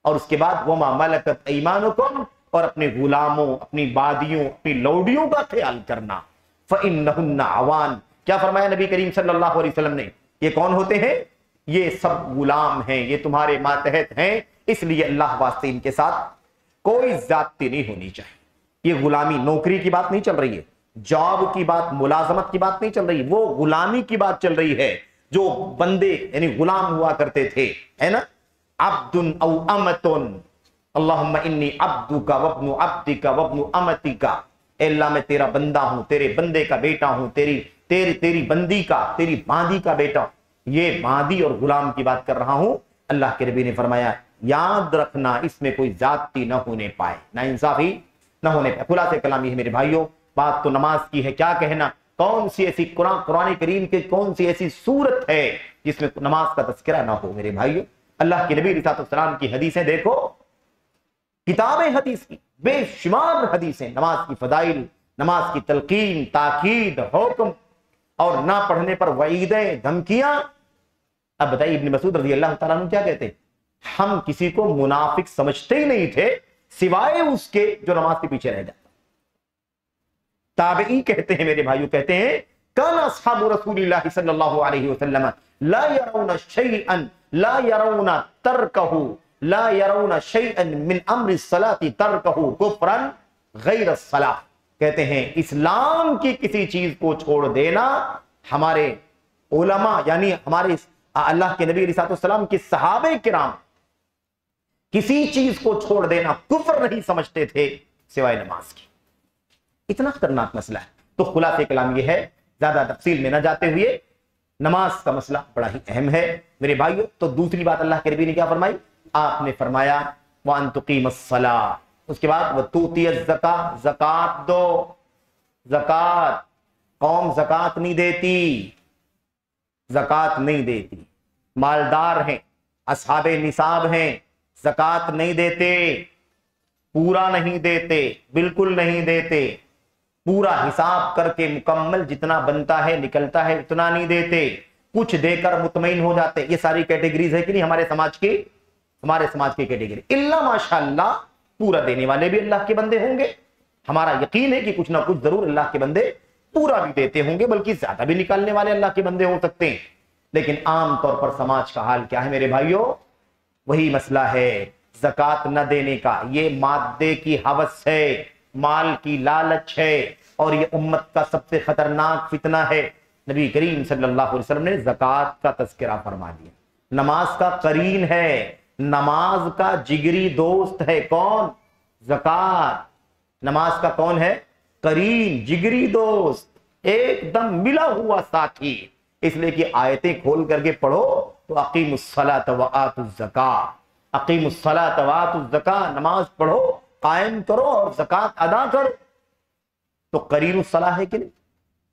اور اس کے بعد وما ملکت ایمانکم، اور اپنے غلاموں، اپنی بادیوں، اپنی لوڈیوں کا خیال کرنا۔ فإنہن عوان، کیا فرمایا نبی کریم صلی اللہ علیہ وسلم نے؟ یہ کون ہوتے ہیں؟ یہ سب غلام ہیں، یہ تمہارے ماتحت ہیں، اس لیے اللہ واسطے ان کے ساتھ کوئی زیادتی نہیں ہونی چاہیے۔ یہ غلامی نوکری کی بات نہیں چل رہی ہے، جاب کی بات، ملازمت کی بات نہیں چل رہی، وہ غلامی کی بات چل رہی ہے جو بندے یعنی غلام ہوا کرتے تھے، ہے نا؟ عبد او امتن، اللہم انی عبدک وابن عبدک وابن امتک، اے اللہ میں تیرا بندہ ہوں، تیرے بندے کا بیٹا ہوں، تیری بندی کا، تیری باندی کا بیٹا ہوں۔ یہ باندی اور غلام کی بات کر رہا ہوں۔ اللہ کے نبی نے فرمایا یاد رکھنا اس میں کوئی زیادتی نہ ہونے پائے، نا انصافی نہ ہونے پائے۔ خلاصہ کلام یہ ہے میرے بھائیوں، بات تو نماز کی ہے، کیا کہنا، کون سی ایسی قرآن کریم کے کون سی ایسی صورت ہے جس میں نماز کا تذکرہ نہ ہو میرے بھائیوں؟ اللہ کے نبی علیہ السلام کی حدیثیں دیکھو، کتابیں حدیث کی بے شمار حدیثیں، نماز کی فضائل، نماز کی تلقین، تاکید، حکم، اور نہ پڑھنے پر وعیدیں، دھمکیاں۔ اب بتائیے ابن مسعود رضی اللہ تعالیٰ عنہ کیا کہتے ہیں؟ ہم کسی کو منافق سمجھتے ہی نہیں تھے سوائے اس کے جو نماز کے پیچھے رہ جاتا۔ تابعی کہتے ہیں میرے بھائیوں، کہتے ہیں کان اصحاب رسول اللہ صلی اللہ علیہ وسلم لا يرون شيئا لا يرون تركه لا يرون شيئا من امر الصلاة تركه كفرا غیر الصلاة۔ کہتے ہیں اسلام کی کسی چیز کو چھوڑ دینا ہمارے علماء یعنی ہمارے اللہ کے نبی علیہ السلام کے صحابہ کرام کسی چیز کو چھوڑ دینا کفر نہیں سمجھتے تھے سوائے نماز کی۔ اتنا خطرناک مسئلہ ہے۔ تو خلاصہ کلام یہ ہے، زیادہ تفصیل میں نہ جاتے ہوئے، نماز کا مسئلہ بڑا ہی اہم ہے میرے بھائیوں۔ تو دوسری بات اللہ کے نبی نے کیا فرمائی؟ آپ نے فرمایا وَأَن تُقِيمَ الصَّلَاةَ، اس کے بعد وَتُؤْتِيَ الزَّكَاةَ، زکات دو۔ زکات، قوم زکات نہیں دیتی، زکات نہیں دیتی، مالدار ہیں، اصحاب نصاب ہیں، زکات نہیں دیتے، پورا نہیں دیتے، بالکل نہیں دیتے، پورا حساب کر کے مکمل جتنا بنتا ہے نکلتا ہے اتنا نہیں دیتے، کچھ دے کر مطمئن ہو جاتے۔ یہ ساری کیٹیگریز ہے کہ نہیں ہمارے سماج کی کیٹیگری؟ اللہ ماشاءاللہ پورا دینے والے بھی اللہ کے بندے ہوں گے، ہمارا یقین ہے کہ کچھ نہ کچھ ضرور اللہ کے بندے پورا بھی دیتے ہوں گے، بلکہ زیادہ بھی نکالنے والے اللہ کے بندے ہو سکتے ہیں۔ لیکن عام طور پر سماج کا حال کیا ہے میرے بھائیوں؟ وہی مسئلہ ہے زکات نہ دینے کا۔ یہ مادے کی ہوس ہے، مال کی لالچ ہے، اور یہ امت کا سب سے خطرناک فتنہ ہے۔ نبی کریم صلی اللہ علیہ وسلم نے زکات کا تذکرہ فرما دیا۔ نماز کا قرین ہے، نماز کا جگری دوست ہے کون؟ زکات۔ نماز کا کون ہے؟ قرین، جگری دوست، ایک دم ملا ہوا ساتھی۔ اس لیے کہ آیتیں کھول کر کے پڑھو تو اقیموا الصلاۃ وآتوا الزکاۃ، اقیموا الصلاۃ وآتوا الزکاۃ، نماز پڑھو، قائم کرو اور زکات ادا کرو۔ تو قرین الصلاح ہے کہ نہیں؟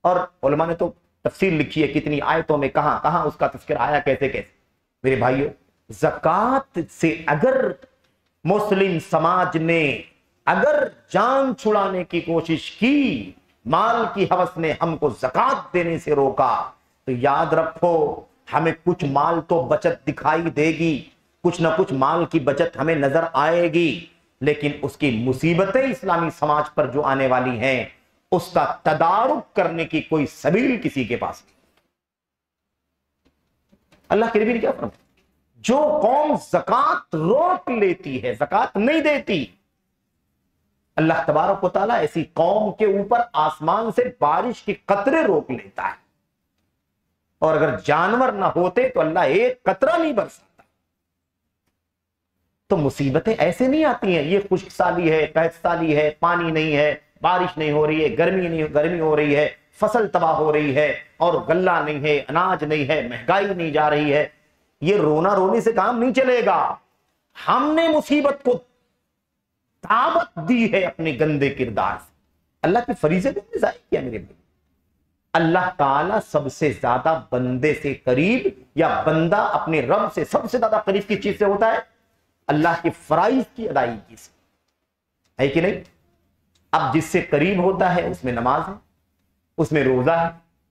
اور علماء نے تو تفصیل لکھی ہے کتنی آیتوں میں، کہاں کہاں اس کا تذکرہ آیا، کیسے کیسے۔ میرے بھائیوں، زکات سے اگر مسلم سماج نے اگر جان چھڑانے کی کوشش کی، مال کی ہوس نے ہم کو زکات دینے سے روکا، تو یاد رکھو ہمیں کچھ مال تو بچت دکھائی دے گی، کچھ نہ کچھ مال کی بچت ہمیں نظر آئے گی، لیکن اس کی مصیبتیں اسلامی سماج پر جو آنے والی ہیں اس کا تدارک کرنے کی کوئی سبیل کسی کے پاس نہیں۔ اللہ کے نبی نے کیا فرمایا؟ جو قوم زکات روک لیتی ہے، زکات نہیں دیتی، اللہ تبارک و تعالیٰ ایسی قوم کے اوپر آسمان سے بارش کی قطرے روک لیتا ہے، اور اگر جانور نہ ہوتے تو اللہ ایک قطرہ نہیں برساتا۔ تو مصیبتیں ایسے نہیں آتی ہیں، یہ خشک سالی ہے، قحط سالی ہے، پانی نہیں ہے، بارش نہیں ہو رہی ہے، گرمی ہو رہی ہے، فصل تباہ ہو رہی ہے، اور غلہ نہیں ہے، اناج نہیں ہے، مہنگائی نہیں جا رہی ہے۔ یہ رونا رونے سے کام نہیں چلے گا۔ ہم نے مصیبت کو دعوت دی ہے اپنے گندے کردار سے۔ اللہ کے فریضے کو ضائع کیا میرے بھائی؟ اللہ تعالیٰ سب سے زیادہ بندے سے قریب، یا بندہ اپنے رب سے سب سے زیادہ قریب کی چیز سے ہوتا ہے؟ اللہ کے فرائض کی ادائیگی سے، ہے کہ نہیں؟ اب جس سے قریب ہوتا ہے اس میں نماز ہے، اس میں روزہ ہے،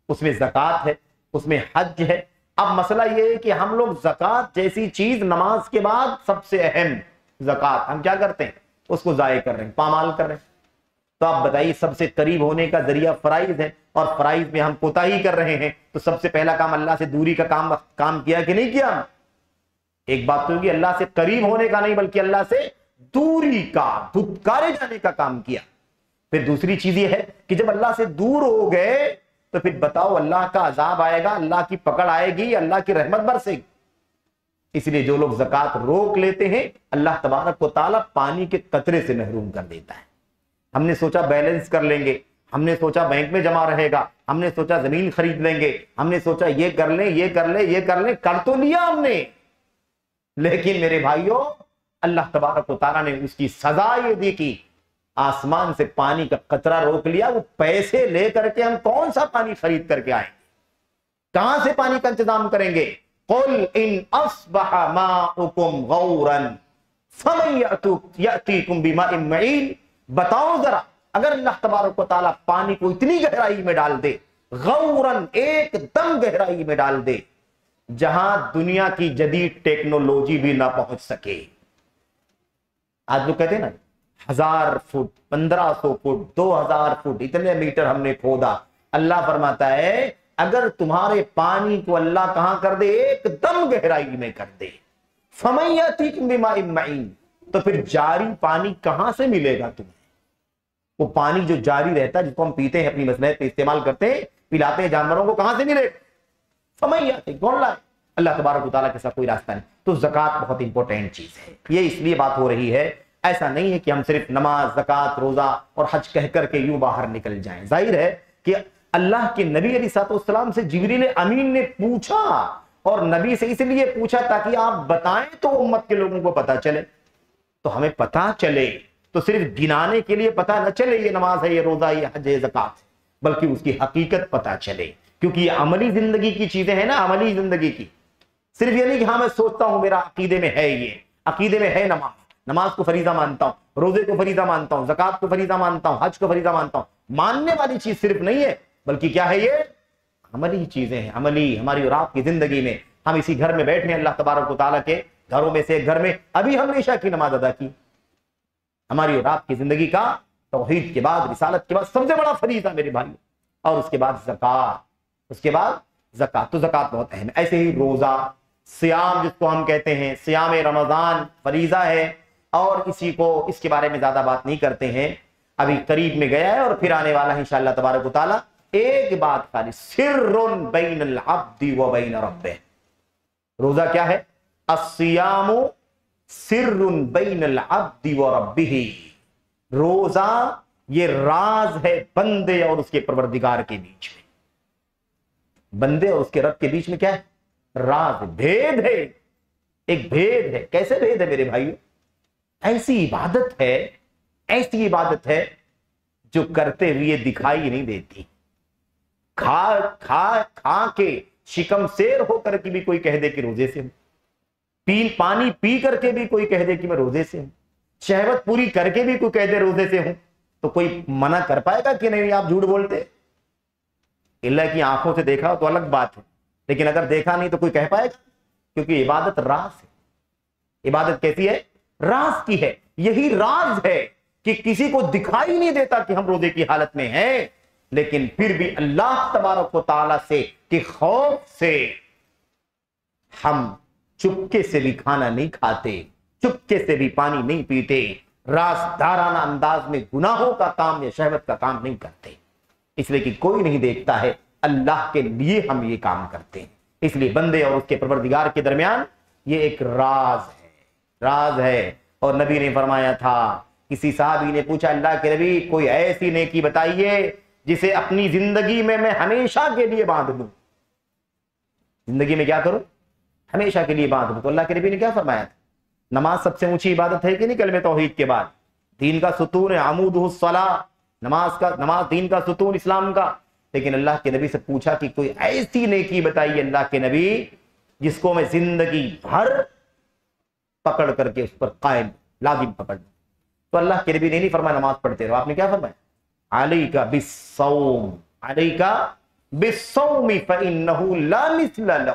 اس میں زکات ہے، اس میں حج ہے، اب مسئلہ یہ ہے کہ ہم لوگ زکات جیسی چیز نماز کے بعد سب سے اہم زکات ہم کیا کرتے ہیں؟ اس کو ضائع کر رہے ہیں، پامال کر رہے ہیں۔ تو آپ بتائیے سب سے قریب ہونے کا ذریعہ فرائض ہے، اور فرائض میں ہم کوتاہی کر رہے ہیں، تو سب سے پہلا کام اللہ سے دوری کا کام کیا کہ نہیں کیا؟ ایک بات تو ہوگی اللہ سے قریب ہونے کا نہیں، بلکہ اللہ سے دوری کا، دھتکارے جانے کا کام کیا۔ پھر دوسری چیز یہ ہے کہ جب اللہ سے دور ہو گئے تو پھر بتاؤ اللہ کا عذاب آئے گا، اللہ کی پکڑ آئے گی، اللہ کی رحمت برسے گی۔ اس لیے جو لوگ زکات روک لیتے ہیں اللہ تبارک و تعالیٰ پانی کے قطرے سے محروم کر دیتا ہے۔ ہم نے سوچا بیلنس کر لیں گے، ہم نے سوچا بینک میں جمع رہے گا، ہم نے سوچا زمین خرید لیں گے، ہم نے سوچا یہ کر لیں، یہ کر لیں، یہ کر لیں، کر تو لیا ہم نے، لیکن میرے بھائیوں اللہ تبارک و تعالیٰ نے اس کی سزا یہ دی کہ آسمان سے پانی کا قطرہ روک لیا۔ وہ پیسے لے کر کے ہم کون سا پانی خرید کر کے آئیں گے؟ کہاں سے پانی کا انتظام کریں گے؟ قل ان اصبح ماؤکم غورا فمن یأتیکم بماء معین، بتاؤ ذرا اگر اللہ تبارک و تعالیٰ پانی کو اتنی گہرائی میں ڈال دے، غورن ایک دم گہرائی میں ڈال دے جہاں دنیا کی جدید ٹیکنالوجی بھی نہ پہنچ سکے۔ آج لوگ کہتے ہیں نا 1000 فٹ، 1500 فٹ، 2000 فٹ، اتنے میٹر ہم نے کھودا۔ اللہ فرماتا ہے اگر تمہارے پانی کو اللہ کہاں کر دے؟ ایک دم گہرائی میں کر دے، فَمَن يَأْتِيكُم بِمَاءٍ مَّعِينٍ، تو پھر جاری پانی کہاں سے ملے گا تمہیں؟ وہ پانی جو جاری رہتا ہے جس کو ہم پیتے ہیں، اپنی مصلحت پہ استعمال کرتے ہیں، پلاتے ہیں جانوروں کو، کہاں سے ملے گا؟ فَمَن يَأْتِيكُم، کون لائے؟ اللہ تبارک و تعالیٰ کے ساتھ کوئی راستہ نہیں۔ تو زکات بہت امپورٹنٹ چیز ہے، یہ اس لیے بات ہو رہی ہے۔ ایسا نہیں ہے کہ ہم صرف نماز، زکات، روزہ اور حج کہہ کر کے یوں باہر نکل جائیں۔ ظاہر ہے کہ اللہ کے نبی علیہ السلام سے جبریل امین نے پوچھا، اور نبی سے اس لیے پوچھا تاکہ آپ بتائیں تو امت کے لوگوں کو پتا چلے، تو ہمیں پتا چلے، تو صرف گنانے کے لیے پتا نہ چلے یہ نماز ہے، یہ روزہ، یہ حج، یہ زکات، بلکہ اس کی حقیقت پتا چلے، کیونکہ یہ عملی زندگی کی چیزیں ہیں نا، عملی زندگی کی۔ صرف یہ نہیں کہ ہاں میں سوچتا ہوں میرا عقیدے میں ہے، یہ عقیدے میں ہے نماز کو فریضہ مانتا ہوں، روزے کو فریضہ مانتا ہوں، زکات کو فریضہ مانتا ہوں، حج کو فریضہ مانتا ہوں، ماننے والی چیز صرف نہیں ہے، بلکہ کیا ہے؟ یہ عملی چیزیں ہیں، عملی ہماری اور آپ کی زندگی میں۔ ہم اسی گھر میں بیٹھے ہیں، اللہ تبارک و تعالیٰ کے گھروں میں سے ایک گھر میں ابھی ہم نے عشاء کی نماز ادا کی۔ ہماری اور آپ کی زندگی کا توحید کے بعد، رسالت کے بعد سب سے بڑا فریضہ میرے بھائی، اور اس کے بعد زکات، اس کے بعد زکات۔ تو زکات بہت اہم ہے۔ ایسے ہی روزہ، سیام جس کو ہم کہتے ہیں، سیام رمضان فریضہ ہے، اور اس کے بارے میں زیادہ بات نہیں کرتے ہیں، ابھی قریب میں گیا ہے اور پھر آنے والا ہے انشاءاللہ تبارک و تعالیٰ۔ ایک بات خالی، سر بین العبد و بین ربہ، روزہ کیا ہے؟ الصیام سر بین العبد و ربہ، روزہ یہ راز ہے بندے اور اس کے پروردگار کے بیچ میں، بندے اور اس کے رب کے بیچ میں کیا ہے؟ راز، بھید ہے، ایک بھید ہے۔ کیسے بھید ہے میرے بھائیو؟ ایسی عبادت ہے جو کرتے ہوئے دکھائی نہیں دیتی، کھا کے شکم سیر ہو کر کے بھی کوئی کہہ دے کہ روزے سے ہوں، پانی پی کر کے بھی کوئی کہہ دے کہ میں روزے سے ہوں، شہوت پوری کر کے بھی کوئی کہہ دے روزے سے ہوں، تو کوئی منع کر پائے گا کہ نہیں آپ جھوٹ بولتے؟ اللہ کی آنکھوں سے دیکھا تو الگ بات ہے، لیکن اگر دیکھا نہیں تو کوئی کہہ پائے گا؟ کیونکہ عبادت راز ہے۔ عبادت کیسی ہے؟ راز کی ہے۔ یہی راز ہے کہ کسی کو دکھائی نہیں دیتا کہ ہم روزے کی حالت میں ہیں، لیکن پھر بھی اللہ تبارک و تعالیٰ سے کہ خوف سے ہم چپکے سے بھی کھانا نہیں کھاتے، چپکے سے بھی پانی نہیں پیتے، رازدارانہ انداز میں گناہوں کا کام یا شہوت کا کام نہیں کرتے، اس لیے کہ کوئی نہیں دیکھتا ہے، اللہ کے لیے ہم یہ کام کرتے ہیں۔ اس لیے بندے اور اس کے پروردگار کے درمیان یہ ایک راز ہے۔ اور نبی نے فرمایا تھا، کسی صحابی نے پوچھا اللہ کے نبی کوئی ایسی نیکی بتائیے جسے اپنی زندگی میں ہمیشہ کے لیے باندھ لوں، زندگی میں کیا کروں؟ ہمیشہ کے لیے باندھ لوں۔ تو اللہ کے نبی نے کیا فرمایا تھا؟ نماز سب سے اونچی عبادت ہے کہ نہیں کلمہ توحید کے بعد؟ دین کا ستون ہے، عمودہ الصلاۃ، نماز دین کا ستون اسلام کا۔ لیکن اللہ کے نبی سے پوچھا کہ کوئی ایسی نیکی بتائیے اللہ کے نبی جس کو میں زندگی بھر پکڑ کر کے اس پر قائم لازم پکڑ لوں۔ تو اللہ کے نبی نے نہیں فرمایا نماز پڑھتے رہو، آپ نے کیا فرمایا؟ علیک بالصوم، علیک بالصوم فإنہ لا مثل لہ،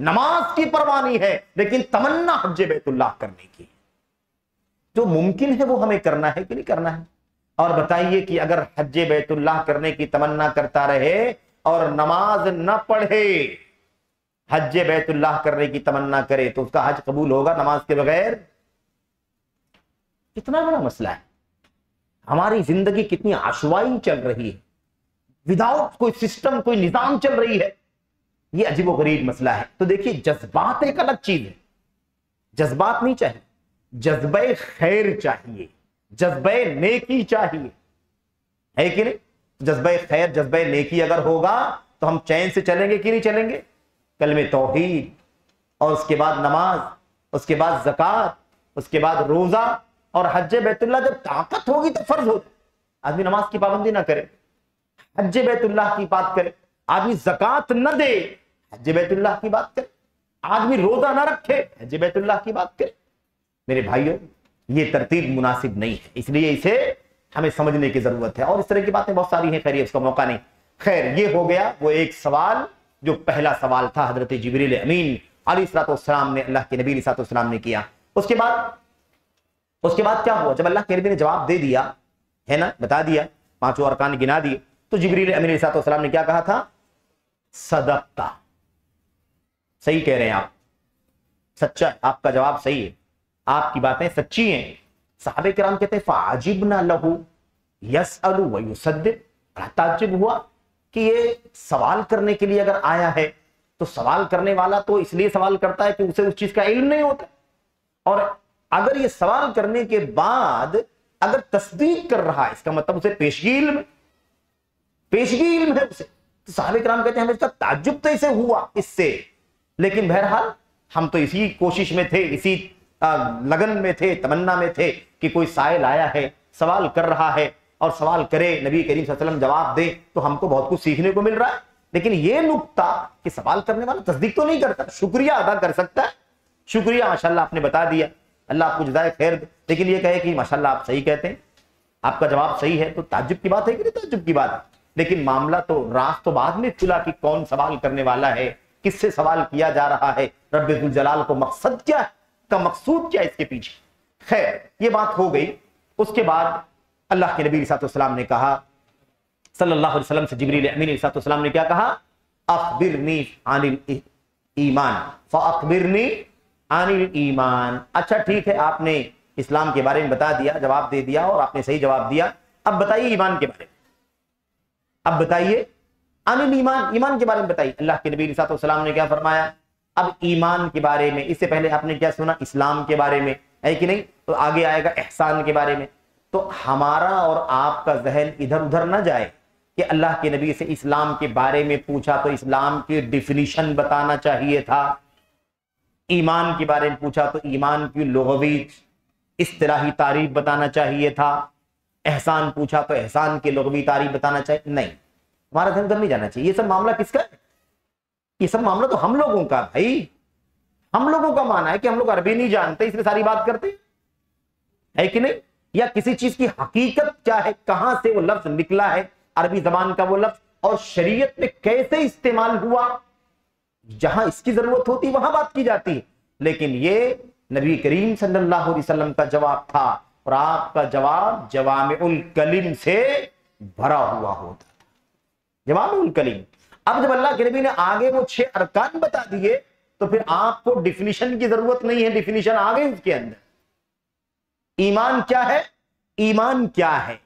نماز کی پرواہ نہیں ہے لیکن تمنا حج بیت اللہ کرنے کی. جو ممکن ہے وہ ہمیں کرنا ہے کہ نہیں کرنا ہے؟ اور بتائیے کہ اگر حج بیت اللہ کرنے کی تمنا کرتا رہے اور نماز نہ پڑھے، حج بیت اللہ کرنے کی تمنا کرے تو اس کا حج قبول ہوگا نماز کے بغیر؟ کتنا بڑا مسئلہ ہے. ہماری زندگی کتنی عشوائی چل رہی ہے، وداؤٹ کوئی سسٹم، کوئی نظام چل رہی ہے. یہ عجیب و غریب مسئلہ ہے. تو دیکھیے جذبات ایک الگ چیز ہے. جذبات نہیں چاہیے، جذبہ خیر چاہیے، جذبہ نیکی چاہیے، ہے کہ نہیں؟ جذبہ خیر، جذبہ نیکی اگر ہوگا تو ہم چین سے چلیں گے کہ نہیں چلیں گے؟ کلمہ توحید، اور اس کے بعد نماز، اس کے بعد زکوٰۃ، اس کے بعد روزہ، اور حج بیت اللہ جب طاقت ہوگی تو فرض ہوتا. آدمی نماز کی پابندی نہ کرے، حج بیت اللہ کی بات کرے. آدمی زکوٰۃ نہ دے، حج بیت اللہ کی بات کرے. آدمی روزہ نہ رکھے، حج بیت اللہ کی بات کرے. میرے بھائیوں، یہ ترتیب مناسب نہیں ہے، اس لیے اسے ہمیں سمجھنے کی ضرورت ہے. اور اس طرح کی باتیں بہت ساری ہیں، خیر اس کا موقع نہیں. خیر یہ ہو گیا وہ ایک سوال جو پہلا سوال تھا حضرت جبریل امین علیہ الصلوۃ والسلام نے اللہ کے نبی علیہ الصلوۃ والسلام نے کیا. اس کے بعد کیا ہوا؟ جب اللہ کے نبی نے جواب دے دیا ہے نا، بتا دیا، پانچوں ارکان گنا دیے، تو جبریل امین علیہ الصلوۃ والسلام نے کیا کہا تھا؟ صدقتا، صحیح کہہ رہے ہیں آپ، سچا، آپ کا جواب صحیح ہے، آپ کی باتیں سچی ہیں. صحابہ کرام کہتے ہیں فعجبنا لہو یسأل ویصدق، بڑا تعجب ہوا کہ یہ سوال کرنے کے لیے اگر آیا ہے تو سوال کرنے والا تو اس لیے سوال کرتا ہے کہ اسے اس چیز کا علم نہیں ہوتا، اور اگر یہ سوال کرنے کے بعد اگر تصدیق کر رہا ہے اس کا مطلب اسے پیشگی علم ہے اسے. تو صحابہ کرام کہتے ہیں ہمیں اس کا تعجب تو اسے ہوا اس سے، لیکن بہرحال ہم تو اسی کوشش میں تھے، اسی لگن میں تھے، تمنا میں تھے کہ کوئی سائل آیا ہے، سوال کر رہا ہے، اور سوال کرے، نبی کریم صلی اللہ علیہ وسلم جواب دے تو ہم کو بہت کچھ سیکھنے کو مل رہا ہے. لیکن یہ نکتہ کہ سوال کرنے والا تصدیق تو نہیں کرتا، شکریہ ادا کر سکتا ہے، شکریہ ماشاءاللہ آپ نے بتا دیا، اللہ آپ کو جزائے خیر دے، لیکن یہ کہے کہ ماشاءاللہ آپ صحیح کہتے ہیں، آپ کا جواب صحیح ہے، تو تعجب کی بات ہے کہ نہیں تعجب کی بات ہے. لیکن معاملہ تو راز تو بعد میں کھلا کہ کون سوال کرنے والا ہے، کس سے سوال کیا جا رہا ہے، رب ذوالجلال کو مقصد کیا ہے، کا مقصود کیا ہے اس کے پیچھے. خیر یہ بات ہو گئی. اس کے بعد اللہ کے نبی علیہ الصلوۃ والسلام نے کہا صلی اللہ علیہ وسلم سے، جبریل امین علیہ الصلوۃ والسلام نے کیا کہا؟ اخبرنی عن الایمان فاخبرنی عن الایمان. اچھا ٹھیک ہے، آپ نے اسلام کے بارے میں بتا دیا، جواب دے دیا، اور آپ نے صحیح جواب دیا. اب بتائیے ایمان کے بارے میں، اب بتائیے عن الایمان، ایمان کے بارے میں بتائیے. اللہ کے نبی علیہ الصلوۃ والسلام نے کیا فرمایا؟ اب ایمان کے بارے میں، اس سے پہلے آپ نے کیا سنا؟ اسلام کے بارے میں، ہے کہ نہیں؟ تو آگے آئے گا احسان کے بارے میں. تو ہمارا اور آپ کا ذہن ادھر ادھر نہ جائے کہ اللہ کے نبی سے اسلام کے بارے میں پوچھا تو اسلام کی ڈیفینیشن بتانا چاہیے تھا، ایمان کے بارے میں پوچھا تو ایمان کی لغوی اصطلاحی تعریف بتانا چاہیے تھا، احسان پوچھا تو احسان کی لغوی تعریف بتانا چاہیے. نہیں، ہمارا ذہن ادھر نہیں جانا چاہیے. یہ سب معاملہ کس کا ہے؟ یہ سب معاملہ تو ہم لوگوں کا بھائی، ہم لوگوں کا مانا ہے کہ ہم لوگ عربی نہیں جانتے اس لیے ساری بات کرتے ہے کہ نہیں، یا کسی چیز کی حقیقت کیا ہے، کہاں سے وہ لفظ نکلا ہے، عربی زبان کا وہ لفظ، اور شریعت میں کیسے استعمال ہوا، جہاں اس کی ضرورت ہوتی وہاں بات کی جاتی ہے. لیکن یہ نبی کریم صلی اللہ علیہ وسلم کا جواب تھا، اور آپ کا جواب جوامع الکلم سے بھرا ہوا ہوتا تھا، جوامع الکلم. اب جب اللہ کے نبی نے آگے وہ 6 ارکان بتا دیے تو پھر آپ کو ڈیفینیشن کی ضرورت نہیں ہے، ڈیفینیشن آ گئی اس کے اندر. ایمان کیا ہے؟ ایمان کیا ہے؟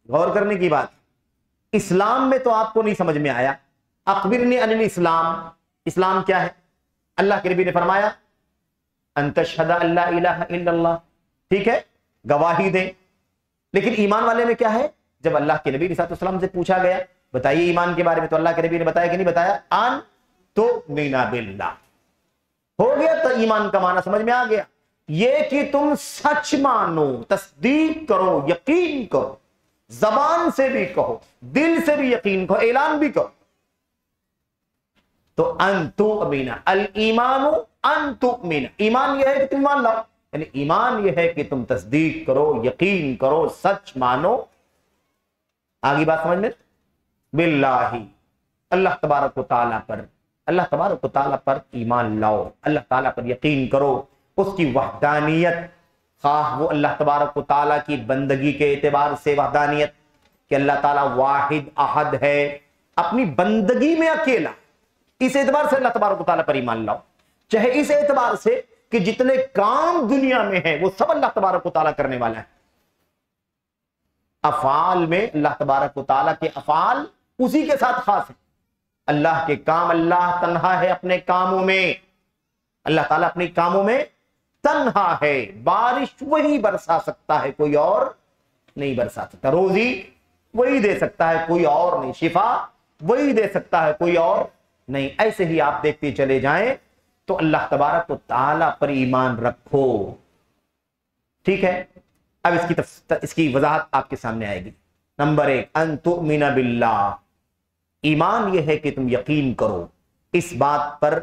غور کرنے کی بات. اسلام میں تو آپ کو نہیں سمجھ میں آیا. اخبرنی عن الاسلام، اسلام کیا ہے؟ اللہ کے نبی نے فرمایا ان تشہد ان لا الہ الا اللہ، ٹھیک ہے، گواہی دیں. لیکن ایمان والے میں کیا ہے؟ جب اللہ کے نبی علیہ الصلوۃ والسلام سے پوچھا گیا بتائیے ایمان کے بارے میں، تو اللہ کے نبی نے بتایا کہ نہیں بتایا؟ ان تؤمن باللہ. ہو گیا تو ایمان کا معنی سمجھ میں آ گیا، یہ کہ تم سچ مانو، تصدیق کرو، یقین کرو، زبان سے بھی کہو، دل سے بھی یقین کرو، اعلان بھی کرو. تو ان تؤمن، الایمان ان تؤمن، ایمان یہ ہے کہ تم مان لاؤ، یعنی ایمان یہ ہے کہ تم تصدیق کرو، یقین کرو، سچ مانو. آگے بات سمجھ میں؟ باللہ، اللہ تبارک و تعالیٰ پر، اللہ تبارک و تعالیٰ پر ایمان لاؤ، اللہ تعالیٰ پر یقین کرو، اس کی وحدانیت، خواہ وہ اللہ تبارک و تعالیٰ کی بندگی کے اعتبار سے وحدانیت کہ اللہ تعالیٰ واحد احد ہے، اپنی بندگی میں اکیلا، اس اعتبار سے اللہ تبارک و تعالیٰ پر ایمان لاؤ، چاہے اس اعتبار سے کہ جتنے کام دنیا میں ہیں وہ سب اللہ تبارک و تعالیٰ کرنے والا ہے، افعال میں اللہ تبارک و تعالیٰ کے افعال اسی کے ساتھ خاص ہیں، اللہ کے کام، اللہ تنہا ہے اپنے کاموں میں، اللہ تعالیٰ اپنے کاموں میں تنہا ہے، بارش وہی برسا سکتا ہے، کوئی اور نہیں برسا سکتا، روزی وہی دے سکتا ہے، کوئی اور نہیں، شفا وہی دے سکتا ہے، کوئی اور نہیں۔ ایسے ہی آپ دیکھتے چلے جائیں تو اللہ تبارک و تعالیٰ پر ایمان رکھو، ٹھیک ہے۔ اب اس کی وضاحت آپ کے سامنے آئے گی۔ نمبر 1، ان تؤمن باللہ، ایمان یہ ہے کہ تم یقین کرو اس بات پر،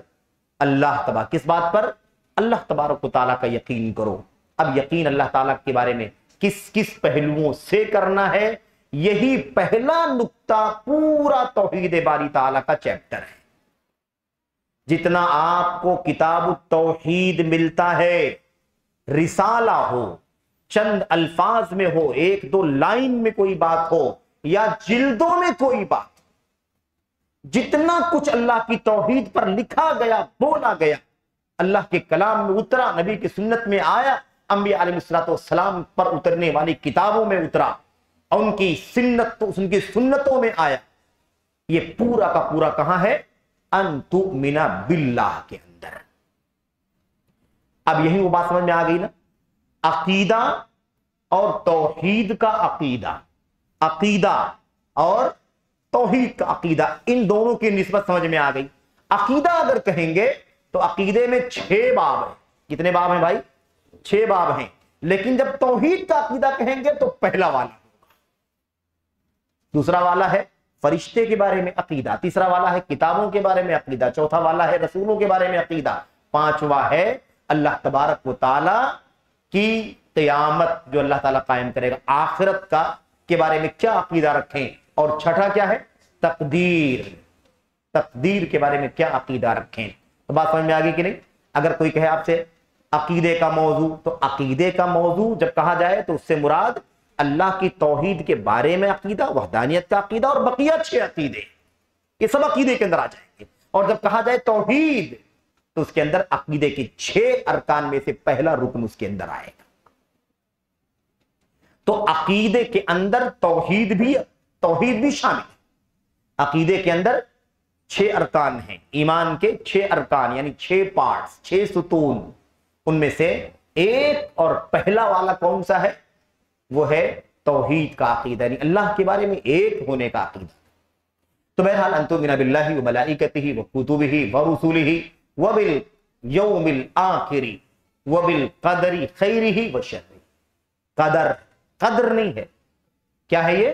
اللہ تبارک، کس بات پر؟ اللہ تبارک و تعالیٰ کا یقین کرو۔ اب یقین اللہ تعالیٰ کے بارے میں کس کس پہلوؤں سے کرنا ہے، یہی پہلا نقطہ پورا توحید باری تعالیٰ کا چیپٹر ہے۔ جتنا آپ کو کتاب التوحید ملتا ہے، رسالہ ہو، چند الفاظ میں ہو، 1-2 لائن میں کوئی بات ہو، یا جلدوں میں کوئی بات، جتنا کچھ اللہ کی توحید پر لکھا گیا، بولا گیا، اللہ کے کلام میں اترا، نبی کی سنت میں آیا، انبیاء علیہ السلام پر اترنے والی کتابوں میں اترا، اور ان کی سنتوں میں آیا، یہ پورا کا پورا کہاں ہے؟ ان تؤمن باللہ کے اندر۔ اب یہی وہ بات سمجھ میں آ گئی نا، عقیدہ اور توحید کا عقیدہ، عقیدہ اور توحید کا عقیدہ، ان دونوں کی نسبت سمجھ میں آ گئی۔ عقیدہ اگر کہیں گے تو عقیدے میں 6 باب ہیں۔ کتنے باب ہیں بھائی؟ 6 باب ہیں۔ لیکن جب توحید کا عقیدہ کہیں گے تو پہلا والا ہوگا، دوسرا والا ہے فرشتے کے بارے میں عقیدہ، تیسرا والا ہے کتابوں کے بارے میں عقیدہ، چوتھا والا ہے رسولوں کے بارے میں عقیدہ، پانچواں ہے اللہ تبارک و تعالی کی قیامت جو اللہ تعالیٰ قائم کرے گا، آخرت کا کے بارے میں کیا عقیدہ رکھیں، اور چھٹا کیا ہے؟ تقدیر، تقدیر کے بارے میں کیا عقیدہ رکھیں۔ تو بات سمجھ میں آ گئی کہ نہیں؟ اگر کوئی کہے آپ سے عقیدے کا موضوع، تو عقیدے کا موضوع جب کہا جائے تو اس سے مراد اللہ کی توحید کے بارے میں عقیدہ، وحدانیت کا عقیدہ، اور بقیہ 6 عقیدے، یہ سب عقیدے کے اندر آ جائیں گے۔ اور جب کہا جائے توحید تو اس کے اندر عقیدے کی 6 ارکان میں سے پہلا رکن اس کے اندر آئے گا۔ تو عقیدے کے اندر توحید بھی شامل ہے۔ عقیدے کے اندر 6 ارکان ہیں، ایمان کے 6 ارکان، یعنی 6 پارٹس، 6 ستون، ان میں سے ایک اور پہلا والا کون سا ہے؟ وہ ہے توحید کا عقیدہ، یعنی اللہ کے بارے میں ایک ہونے کا عقیدہ۔ تو بہرحال ان تؤمن باللہ وملائکتہ وکتبہ ورسلہ وبالیوم الآخر وبالقدر خیرہ وشرہ۔ قدر نہیں ہے، کیا ہے یہ؟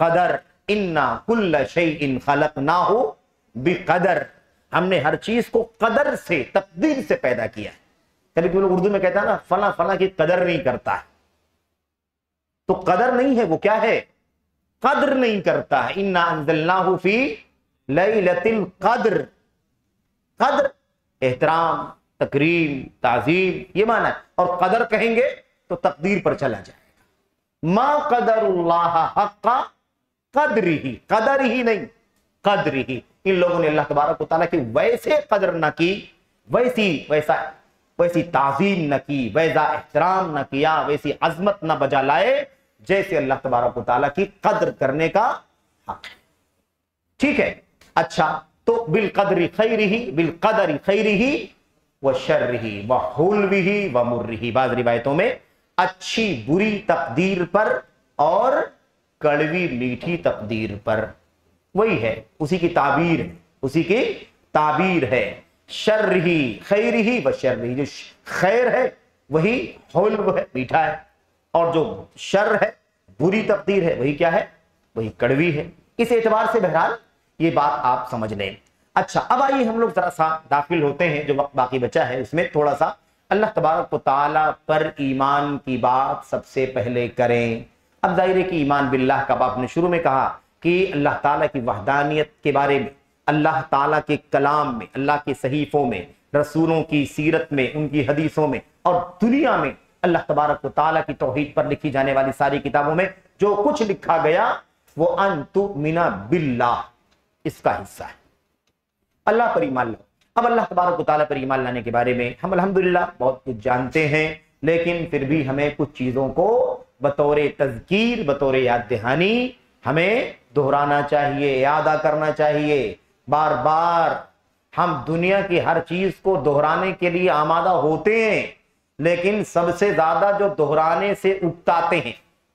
قدر، انا کل شیء خلقناہ بقدر، ہم نے ہر چیز کو قدر سے، تقدیر سے پیدا کیا ہے۔ کبھی کوئی لوگ اردو میں کہتا ہے نا فلاں فلاں کی قدر نہیں کرتا ہے، تو قدر نہیں ہے، وہ کیا ہے؟ قدر نہیں کرتا ہے۔ انا انزلناہ فی لیلۃ القدر، قدر احترام، تکریم، تعظیم، یہ معنی ہے۔ اور قدر کہیں گے تو تقدیر پر چلا جائے گا۔ ما قدر اللہ حق قدرہ، قدر ہی نہیں، قدر ہی۔ ان لوگوں نے اللہ تبارک و تعالیٰ کی ویسے قدر نہ کی، ویسی تعظیم نہ کی، ویسا احترام نہ کیا، ویسی عظمت نہ بجا لائے جیسے اللہ تبارک و تعالیٰ کی قدر کرنے کا حق ہے۔ ٹھیک ہے، اچھا، تو بالقدر خیرہ وشرہ وحلوہ ومرہ، بعض روایتوں میں اچھی بری تقدیر پر اور کڑوی میٹھی تقدیر پر، وہی ہے، اسی کی تعبیر ہے، اسی کی تعبیر ہے۔ شرہ خیرہ وشرہ، جو خیر ہے وہی حلو ہے، میٹھا ہے، اور جو شر ہے، بری تقدیر ہے، وہی کیا ہے؟ وہی کڑوی ہے۔ اس اعتبار سے بہرحال یہ بات آپ سمجھ لیں۔ اچھا، اب آئیے ہم لوگ ذرا سا داخل ہوتے ہیں، جو وقت باقی بچا ہے اس میں تھوڑا سا اللہ تبارک و تعالیٰ پر ایمان کی بات سب سے پہلے کریں۔ اب ظاہر ہے کہ ایمان باللہ کا آپ نے شروع میں کہا کہ اللہ تعالیٰ کی وحدانیت کے بارے میں، اللہ تعالیٰ کے کلام میں، اللہ کے صحیفوں میں، رسولوں کی سیرت میں، ان کی حدیثوں میں، اور دنیا میں اللہ تبارک و تعالیٰ کی توحید پر لکھی جانے والی ساری کتابوں میں جو کچھ لکھا گیا وہ ان تؤمن باللہ اس کا حصہ ہے، اللہ پر ایمان لاؤ۔ اب اللہ تبارک و تعالیٰ پر ایمان لانے کے بارے میں ہم الحمدللہ بہت کچھ جانتے ہیں، لیکن پھر بھی ہمیں کچھ چیزوں کو بطور تذکیر، بطور یاد دہانی ہمیں دہرانا چاہیے، یاد کرنا چاہیے۔ بار بار ہم دنیا کی ہر چیز کو دہرانے کے لیے آمادہ ہوتے ہیں، لیکن سب سے زیادہ جو دہرانے سے اکتاتے ہیں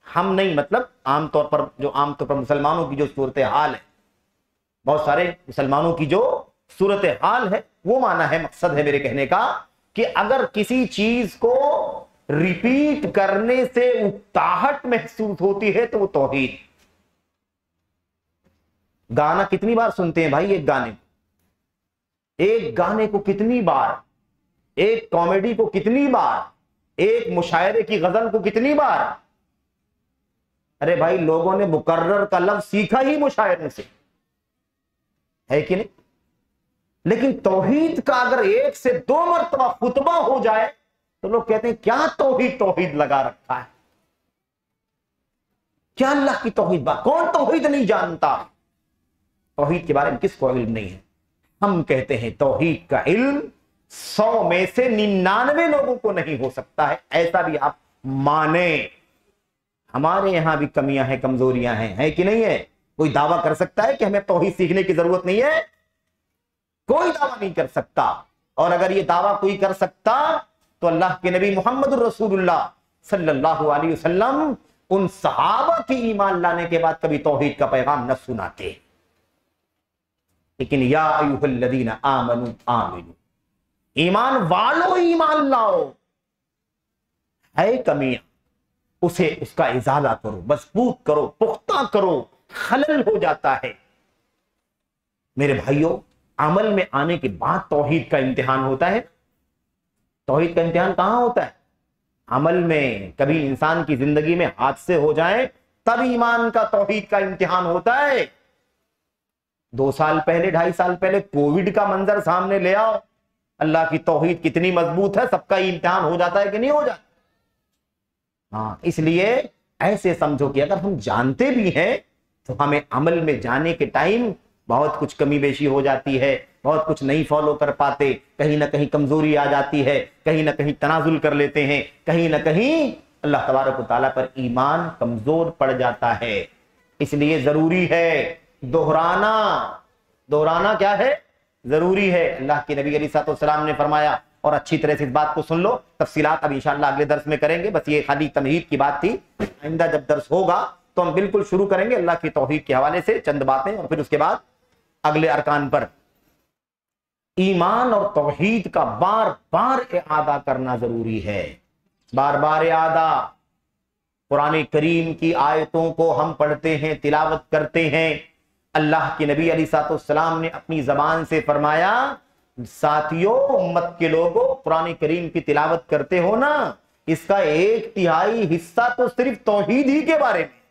ہم نہیں، مطلب عام طور پر مسلمانوں کی جو صورتحال ہے، بہت سارے مسلمانوں کی جو صورتحال ہے وہ معنی ہے، مقصد ہے میرے کہنے کا کہ اگر کسی چیز کو ریپیٹ کرنے سے اکتاہٹ محسوس ہوتی ہے تو وہ توحید۔ گانا کتنی بار سنتے ہیں بھائی؟ ایک گانے کو کتنی بار، ایک کامیڈی کو کتنی بار، ایک مشاعرے کی غزل کو کتنی بار؟ ارے بھائی لوگوں نے مکرر کا لفظ سیکھا ہی مشاعرے سے، ہے کہ نہیں؟ لیکن توحید کا اگر 1 سے 2 مرتبہ خطبہ ہو جائے تو لوگ کہتے ہیں کیا توحید لگا رکھا ہے، کیا اللہ کی توحید کون توحید نہیں جانتا؟ توحید کے بارے میں کس کو علم نہیں ہے؟ ہم کہتے ہیں توحید کا علم 100 میں سے 99 لوگوں کو نہیں ہو سکتا ہے، ایسا بھی آپ مانیں۔ ہمارے یہاں بھی کمیاں ہیں، کمزوریاں ہیں، ہے کہ نہیں ہے؟ کوئی دعویٰ کر سکتا ہے کہ ہمیں توحید سیکھنے کی ضرورت نہیں ہے؟ کوئی دعویٰ نہیں کر سکتا، اور اگر یہ دعویٰ کوئی کر سکتا تو اللہ کے نبی محمد الرسول اللہ صلی اللہ علیہ وسلم ان صحابہ کی ایمان لانے کے بعد کبھی توحید کا پیغام نہ سناتے۔ لیکن یا ایھا الذین آمنوا آمنوا، ایمان والو ایمان لاؤ، ہے کمیاں اس کا ازالہ کرو، مضبوط کرو، پختہ کرو، خلل ہو جاتا ہے۔ میرے بھائیوں، عمل میں آنے کے بعد توحید کا امتحان ہوتا ہے۔ توحید کا امتحان کہاں ہوتا ہے؟ عمل میں۔ کبھی انسان کی زندگی میں حادثے ہو جائیں تب ایمان کا، توحید کا امتحان ہوتا ہے۔ 2 سال پہلے، 2.5 سال پہلے کووڈ کا منظر سامنے لے آؤ، اللہ کی توحید کتنی مضبوط ہے، سب کا امتحان ہو جاتا ہے کہ نہیں ہو جاتا؟ ہاں، اس لیے ایسے سمجھو کہ اگر ہم جانتے بھی ہیں تو ہمیں عمل میں جانے کے ٹائم بہت کچھ کمی بیشی ہو جاتی ہے، بہت کچھ نہیں فالو کر پاتے، کہیں نہ کہیں کمزوری آ جاتی ہے، کہیں نہ کہیں تنازل کر لیتے ہیں، کہیں نہ کہیں اللہ تبارک و تعالیٰ پر ایمان کمزور پڑ جاتا ہے۔ اس لیے ضروری ہے دہرانا کیا ہے؟ ضروری ہے۔ اللہ کے نبی علیہ الصلوۃ والسلام نے فرمایا، اور اچھی طرح سے اس بات کو سن لو، تفصیلات اب انشاءاللہ اگلے درس میں کریں گے، بس یہ خالی تمہید کی بات تھی، آئندہ جب درس ہوگا تو ہم بالکل شروع کریں گے اللہ کی توحید کے حوالے سے چند باتیں، اور پھر اس کے بعد اگلے ارکان پر۔ ایمان اور توحید کا بار بار اعادہ کرنا ضروری ہے، بار بار اعادہ۔ قرآن کریم کی آیتوں کو ہم پڑھتے ہیں، تلاوت کرتے ہیں، اللہ کے نبی علیہ الصلوۃ والسلام نے اپنی زبان سے فرمایا، ساتھیوں، امت کے لوگوں، قرآن کریم کی تلاوت کرتے ہو نا، اس کا 1/3 حصہ تو صرف توحید ہی کے بارے میں۔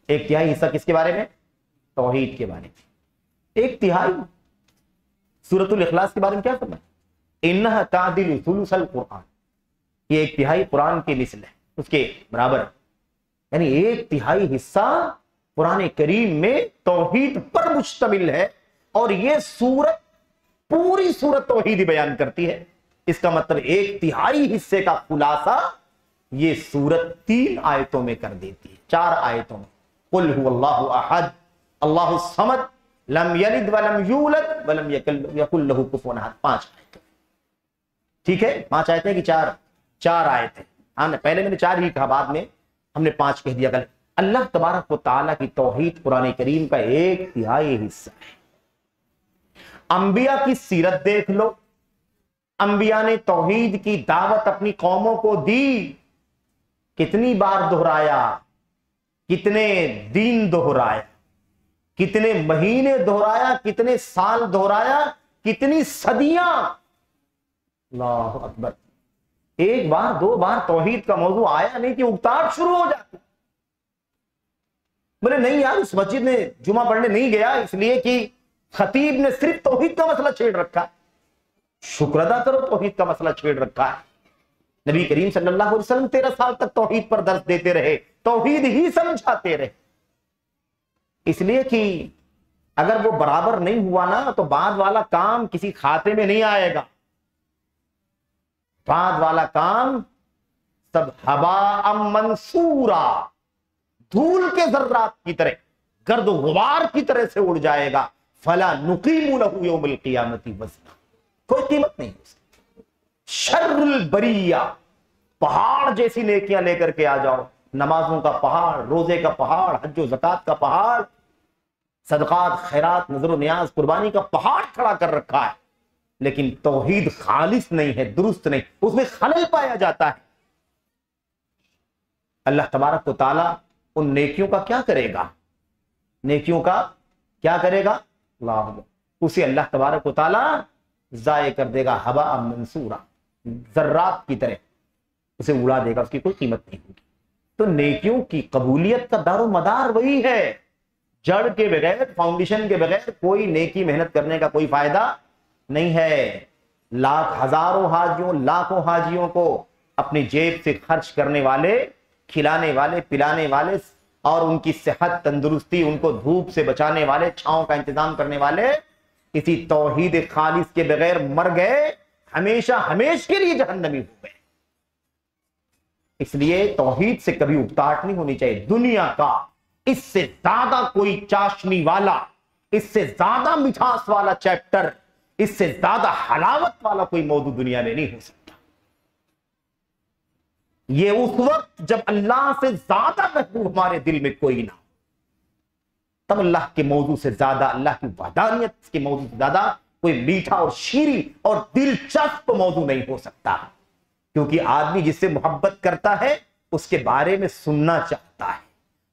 1/3 حصہ کس کے بارے میں؟ توحید کے بارے میں۔ 1/3 سورۃ الاخلاص کے بارے میں کیا فرمایا؟ انھا تعدل ثلث القرآن، یہ 1/3 قرآن کی مثل ہے، اس کے برابر، یعنی 1/3 حصہ قرآن کریم میں توحید پر مشتمل ہے، اور یہ سورت پوری سورت توحید ہی بیان کرتی ہے۔ اس کا مطلب 1/3 حصے کا خلاصہ یہ سورت 3 آیتوں میں کر دیتی ہے، 4 آیتوں میں۔ قل هو اللہ احد اللہ الصمد لم یلد ولم یولد ولم یکن لہ کفوا احد، 5 آیتیں، ٹھیک ہے؟ 5 آیتیں کہ 4 آیتیں؟ ہاں، پہلے میں نے 4 ہی کہا، بعد میں ہم نے 5 کہہ دیا۔ اللہ تبارک و تعالیٰ کی توحید قرآن کریم کا 1/3 حصہ ہے۔ انبیاء کی سیرت دیکھ لو، انبیاء نے توحید کی دعوت اپنی قوموں کو دی، کتنی بار دہرایا، کتنے دن دہرایا، کتنے مہینے دہرایا، کتنے سال دہرایا، کتنی صدیاں۔ اللہ اکبر، 1 بار 2 بار توحید کا موضوع آیا نہیں کہ اکتاہٹ شروع ہو جاتی۔ بولے نہیں یار اس مسجد میں جمعہ پڑھنے نہیں گیا اس لیے کہ خطیب نے صرف توحید کا مسئلہ چھیڑ رکھا ہے. شکر ادا کرو توحید کا مسئلہ چھیڑ رکھا ہے. نبی کریم صلی اللہ علیہ وسلم 13 سال تک توحید پر درس دیتے رہے, توحید ہی سمجھاتے رہے. اس لیے کہ اگر وہ برابر نہیں ہوا نا تو بعد والا کام کسی کھاتے میں نہیں آئے گا. بعد والا کام سب ہوا منصورا, دھول کے ذرات کی طرح, گرد و غبار کی طرح سے اڑ جائے گا. فلا نقیم لہ یوم القیامت وزنا, کوئی قیمت نہیں. شر البریہ, پہاڑ جیسی نیکیاں لے کر کے آ جاؤ, نمازوں کا پہاڑ, روزے کا پہاڑ, حج و زکات کا پہاڑ, صدقات خیرات نظر و نیاز قربانی کا پہاڑ کھڑا کر رکھا ہے, لیکن توحید خالص نہیں ہے, درست نہیں, اس میں خلل پایا جاتا ہے. اللہ تبارک و تعالی ان نیکیوں کا کیا کرے گا؟ نیکیوں کا کیا کرے گا؟ اللہ, اسے اللہ تبارک و تعالی ضائع کر دے گا, ہوا منصورا, ذرات کی طرح اسے اڑا دے گا, اس کی کوئی قیمت نہیں ہوگی. تو نیکیوں کی قبولیت کا دار و مدار وہی ہے. جڑ کے بغیر, فاؤنڈیشن کے بغیر کوئی نیکی محنت کرنے کا کوئی فائدہ نہیں ہے. لاکھ ہزاروں حاجیوں, لاکھوں حاجیوں کو اپنی جیب سے خرچ کرنے والے, کھلانے والے, پلانے والے, اور ان کی صحت تندرستی, ان کو دھوپ سے بچانے والے, چھاؤں کا انتظام کرنے والے, اسی توحید خالص کے بغیر مر گئے, ہمیشہ ہمیشہ کے لیے جہنمی ہو گئے. اس لیے توحید سے کبھی اکتاہٹ نہیں ہونی چاہیے. دنیا کا اس سے زیادہ کوئی چاشنی والا, اس سے زیادہ مٹھاس والا چیپٹر, اس سے زیادہ حلاوت والا کوئی موضوع دنیا میں نہیں ہو سکتا. یہ اس وقت جب اللہ سے زیادہ محبوب ہمارے دل میں کوئی نہ ہو, تب اللہ کے موضوع سے زیادہ, اللہ کی وحدانیت کے موضوع سے زیادہ کوئی میٹھا اور شیریں اور دلچسپ موضوع نہیں ہو سکتا. کیونکہ آدمی جس سے محبت کرتا ہے اس کے بارے میں سننا چاہتا ہے,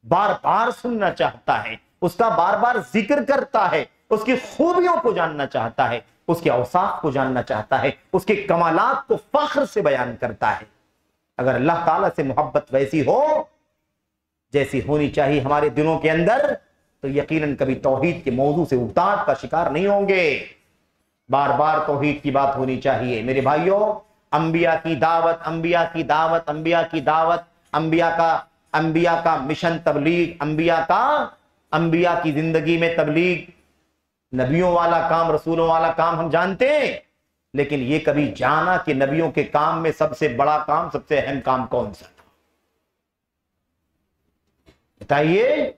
بار بار سننا چاہتا ہے, اس کا بار بار ذکر کرتا ہے, اس کی خوبیوں کو جاننا چاہتا ہے, اس کے اوصاف کو جاننا چاہتا ہے, اس کے کمالات کو فخر سے بیان کرتا ہے. اگر اللہ تعالیٰ سے محبت ویسی ہو جیسی ہونی چاہیے ہمارے دلوں کے اندر, تو یقیناً کبھی توحید کے موضوع سے اکتاہٹ کا شکار نہیں ہوں گے. بار بار توحید کی بات ہونی چاہیے. میرے بھائیوں, انبیاء کی دعوت, انبیاء کی دعوت, انبیاء کی دعوت, انبیاء کا مشن تبلیغ, انبیاء کی زندگی میں تبلیغ, نبیوں والا کام, رسولوں والا کام ہم جانتے ہیں, لیکن یہ کبھی جانا کہ نبیوں کے کام میں سب سے بڑا کام, سب سے اہم کام کون سا تھا؟ بتائیے.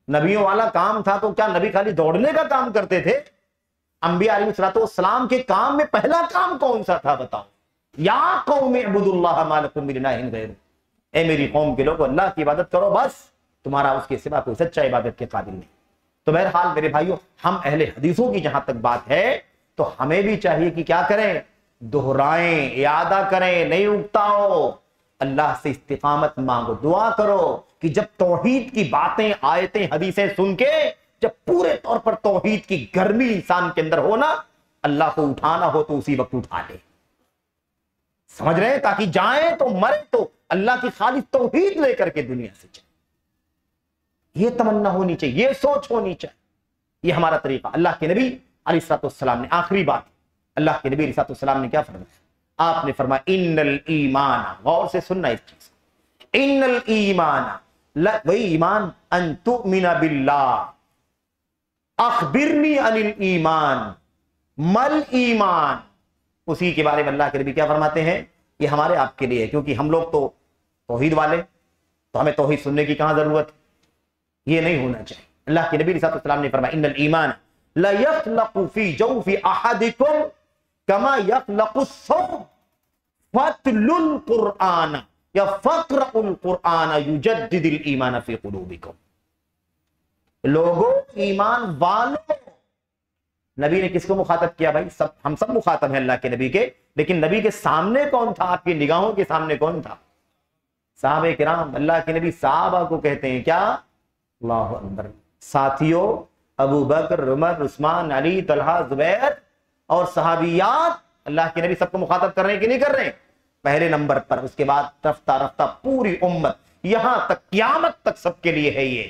نبیوں والا کام تھا تو کیا نبی خالی دوڑنے کا کام کرتے تھے؟ انبیاء علیہ السلام کے کام میں پہلا کام کون سا تھا بتاؤ؟ یا قوم اعبدوا اللہ ما لکم من الہ غیرہ, اے میری قوم کے لوگوں اللہ کی عبادت کرو, بس تمہارا اس کے سوا کوئی سچا عبادت کے قابل نہیں. تو بہرحال میرے بھائیوں, ہم اہل حدیثوں کی جہاں تک بات ہے تو ہمیں بھی چاہیے کہ کیا کریں؟ دہرائیں, اعادہ کریں, نہیں اکتاؤ, اللہ سے استقامت مانگو, دعا کرو کہ جب توحید کی باتیں, آیتیں, حدیثیں سن کے جب پورے طور پر توحید کی گرمی انسان کے اندر ہونا, اللہ کو اٹھانا ہو تو اسی وقت اٹھا لے. سمجھ رہے ہیں؟ تاکہ جائیں تو مریں تو اللہ کی خالص توحید لے کر کے دنیا سے چلے. یہ تمنا ہونی چاہیے, یہ سوچ ہونی چاہیے. یہ ہمارا طریقہ. اللہ کے نبی علیہ السلام نے, آخری بات, اللہ کے نبی علیہ السلام نے کیا فرمایا؟ آپ نے فرمایا ان الایمان, غور سے سننا اس چیز, ان الایمان, وہی ایمان, ان تؤمن باللہ, اخبرنی عن الایمان, مل ایمان. اسی کے بارے میں اللہ کے نبی کیا فرماتے ہیں؟ یہ ہمارے آپ کے لیے ہے, کیونکہ ہم لوگ تو توحید والے, تو ہمیں توحید سننے کی کہاں ضرورت ہے. یہ نہیں ہونا چاہیے. اللہ کے نبی علیہ السلام نے فرمایا ان الایمان لا يخلق في جوف احدكم كما يخلق الثوب فاتلوا القرآن یا فاقرؤوا القرآن يجدد الایمان في قلوبكم. لوگوں, ایمان والوں, نبی نے کس کو مخاطب کیا بھائی؟ ہم سب مخاطب ہیں اللہ کے نبی کے, لیکن نبی کے سامنے کون تھا؟ آپ کی نگاہوں کے سامنے کون تھا؟ صحابہ کرام. اللہ کے نبی صحابہ کو کہتے ہیں کیا؟ اللہ اکبر. ساتھیوں, ابو بکر, عمر, عثمان, علی, طلحہ, زبیر اور صحابیات, اللہ کے نبی سب کو مخاطب کر رہے ہیں کہ نہیں کر رہے ہیں؟ پہلے نمبر پر. اس کے بعد رفتہ رفتہ پوری امت, یہاں تک قیامت تک سب کے لیے ہے یہ.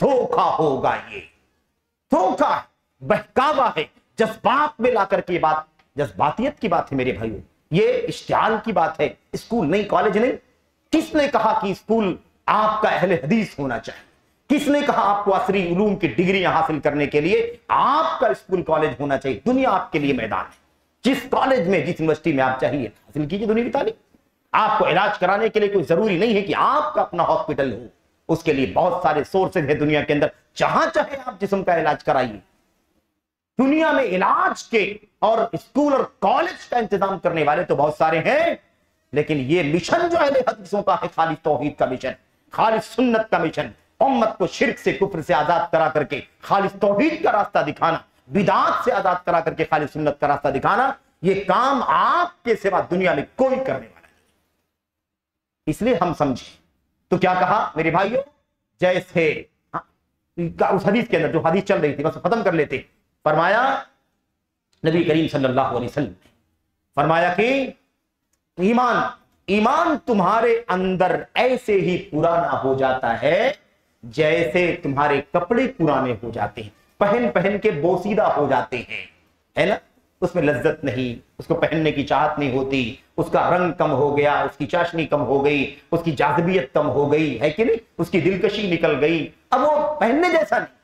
دھوکا ہوگا، یہ دھوکا ہے، بہکاوا ہے، جذبات میں لا کر کے بات، جذباتیت کی بات ہے میرے بھائیو، یہ اشتعال کی بات ہے. اسکول نہیں، کالج نہیں. کس نے کہا کہ اسکول آپ کا اہل حدیث ہونا چاہیے؟ کس نے کہا آپ کو عصری علوم کی ڈگریاں حاصل کرنے کے لیے آپ کا اسکول کالج ہونا چاہیے؟ دنیا آپ کے لیے میدان ہے. جس کالج میں، جس یونیورسٹی میں آپ چاہیے حاصل کیجیے دنیاوی تعلیم. آپ کو علاج کرانے کے لیے کوئی ضروری نہیں ہے کہ آپ کا اپنا ہاسپٹل ہو. اس کے لیے بہت سارے سورسز ہیں دنیا کے اندر، جہاں چاہے آپ جسم کا علاج کرائیے. دنیا میں علاج کے اور اسکول اور کالج کا انتظام کرنے والے تو بہت سارے ہیں، لیکن یہ مشن جو اہل حدیثوں کا ہے، خالص توحید کا مشن، خالص سنت کا مشن، امت کو شرک سے، کفر سے آزاد کرا کر کے خالص توحید کا راستہ دکھانا، بدعات سے آزاد کرا کر کے خالص سنت کا راستہ دکھانا، یہ کام آپ کے سوا دنیا میں کوئی کرنے والا نہیں. اس لیے ہم سمجھیں تو کیا کہا میرے بھائیوں، جیسے اس حدیث کے اندر جو حدیث چل رہی تھی بس ختم کر لیتے. فرمایا نبی کریم صلی اللہ علیہ وسلم نے فرمایا کہ ایمان تمہارے اندر ایسے ہی پرانا ہو جاتا ہے جیسے تمہارے کپڑے پرانے ہو جاتے ہیں، پہن پہن کے بوسیدہ ہو جاتے ہیں، ہے نا؟ اس میں لذت نہیں، اس کو پہننے کی چاہت نہیں ہوتی، اس کا رنگ کم ہو گیا، اس کی چاشنی کم ہو گئی، اس کی جاذبیت کم ہو گئی، ہے کہ نہیں؟ اس کی دلکشی نکل گئی، اب وہ پہننے جیسا نہیں.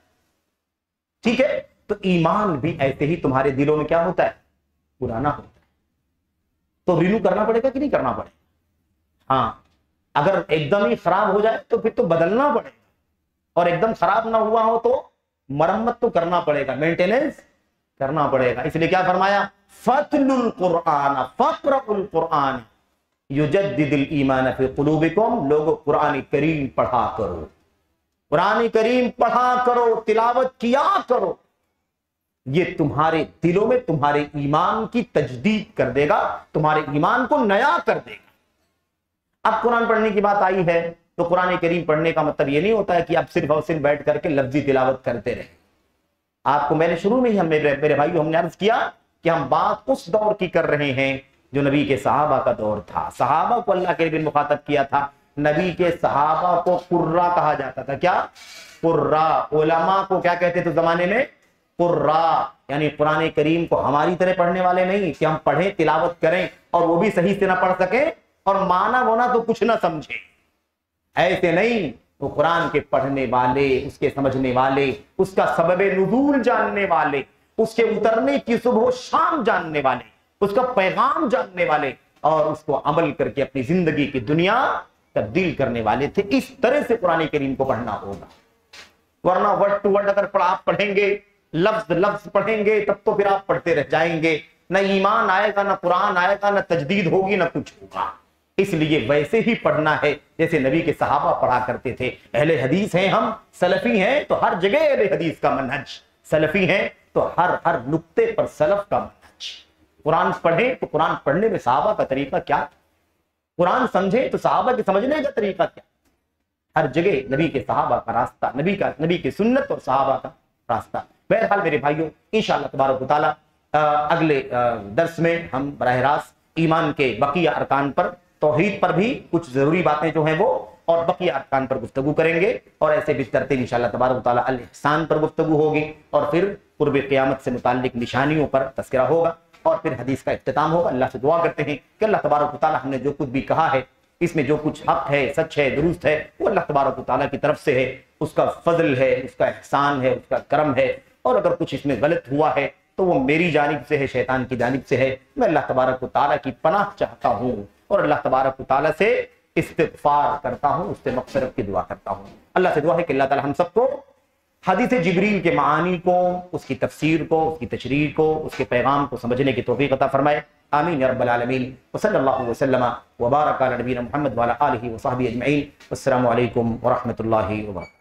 ٹھیک ہے، تو ایمان بھی ایسے ہی تمہارے دلوں میں کیا ہوتا ہے؟ پرانا ہوتا ہے. تو رینیو کرنا پڑے گا کہ نہیں کرنا پڑے گا؟ ہاں، اگر ایک دم ہی خراب ہو جائے تو پھر تو بدلنا پڑے گا، اور ایک دم خراب نہ ہوا ہو تو مرمت تو کرنا پڑے گا، مینٹیننس کرنا پڑے گا. اس لیے کیا فرمایا؟ فَاتْلُ الْقُرْآنَ فَاقْرَؤُ الْقُرْآنَ يُجَدِّدِ الْإِيمَانَ فِي قُلُوبِكُمْ. لوگوں قرآن کریم پڑھا کرو، قرآن کریم پڑھا کرو، تلاوت کیا کرو، یہ تمہارے دلوں میں تمہارے ایمان کی تجدید کر دے گا، تمہارے ایمان کو نیا کر دے گا. اب قرآن پڑھنے کی بات آئی ہے تو قرآن کریم پڑھنے کا مطلب یہ نہیں ہوتا ہے کہ آپ صرف اور صرف بیٹھ کر کے لفظی تلاوت کرتے رہیں. آپ کو میں نے شروع میں ہی میرے بھائیو ہم نے عرض کیا کہ ہم بات اس دور کی کر رہے ہیں جو نبی کے صحابہ کا دور تھا. صحابہ کو اللہ کے نبی نے مخاطب کیا تھا. نبی کے صحابہ کو قرہ کہا جاتا تھا. کیا؟ قرہ. علماء کو کیا کہتے تھے زمانے میں؟ قرہ. یعنی قرآن کریم کو ہماری طرح پڑھنے والے نہیں کہ ہم پڑھیں تلاوت کریں اور وہ بھی صحیح سے نہ پڑھ سکیں اور مانا ہونا تو کچھ نہ سمجھیں، ایسے نہیں. وہ قرآن کے پڑھنے والے، اس کے سمجھنے والے، اس کا سبب نزول جاننے والے، اس کے اترنے کی صبح و شام جاننے والے، اس کا پیغام جاننے والے اور اس کو عمل کر کے اپنی زندگی کی دنیا تبدیل کرنے والے تھے. اس طرح سے قرآن کریم کو پڑھنا ہوگا، ورنہ ورڈ ٹو ورڈ اگر آپ پڑھیں گے، لفظ لفظ پڑھیں گے، تب تو پھر آپ پڑھتے رہ جائیں گے. نہ ایمان آئے گا، نہ قرآن آئے گا، نہ تجدید ہوگی، نہ کچھ ہوگا. اس لیے ویسے ہی پڑھنا ہے جیسے نبی کے صحابہ پڑھا کرتے تھے. اہل حدیث ہیں ہم، سلفی ہیں تو ہر جگہ اہل حدیث کا منہج، سلفی ہیں تو ہر نقطے پر سلف کا منہج. قرآن پڑھیں تو قرآن پڑھنے میں صحابہ کا طریقہ کیا تھا، قرآن سمجھیں تو صحابہ کے سمجھنے کا طریقہ کیا. ہر جگہ نبی کے صحابہ کا راستہ، نبی کی سنت اور صحابہ کا راستہ. بہرحال میرے بھائیوں، انشاءاللہ تبارک و تعالی اگلے درس میں ہم براہ راست ایمان کے بقیہ ارکان پر، توحید پر بھی کچھ ضروری باتیں جو ہیں وہ اور بقیہ ارکان پر گفتگو کریں گے، اور ایسے بھی ترتیب انشاءاللہ تبارک و تعالی الاحسان پر گفتگو ہوگی، اور پھر قرب قیامت سے متعلق نشانیوں پر تذکرہ ہوگا، اور پھر حدیث کا اختتام ہوگا. اللہ سے دعا کرتے ہیں کہ اللہ تبارک و تعالی ہم نے جو کچھ بھی کہا ہے، اس میں جو کچھ حق ہے، سچ ہے، درست ہے، وہ اللہ تبارک و تعالی کی طرف سے ہے. اس کا فضل ہے، اس کا احسان ہے، اس کا کرم ہے. اور اگر کچھ اس میں غلط ہوا ہے تو وہ میری جانب سے ہے، شیطان کی جانب سے ہے. میں اللہ تبارک و تعالی کی پناہ چاہتا ہوں اور اللہ تبارک و تعالی سے استغفار کرتا ہوں، اس سے مغفرت کی دعا کرتا ہوں. اللہ سے دعا ہے کہ اللہ تعالی ہم سب کو حدیث جبریل کے معانی کو، اس کی تفسیر کو، اس کی تشریح کو، اس کے پیغام کو سمجھنے کی توفیق عطا فرمائے. آمین یا رب العالمین. وصلی اللہ وسلم وبارک علی نبینا محمد وعلی آلہ وصحبہ اجمعین. السلام علیکم ورحمۃ اللہ وبرکاتہ.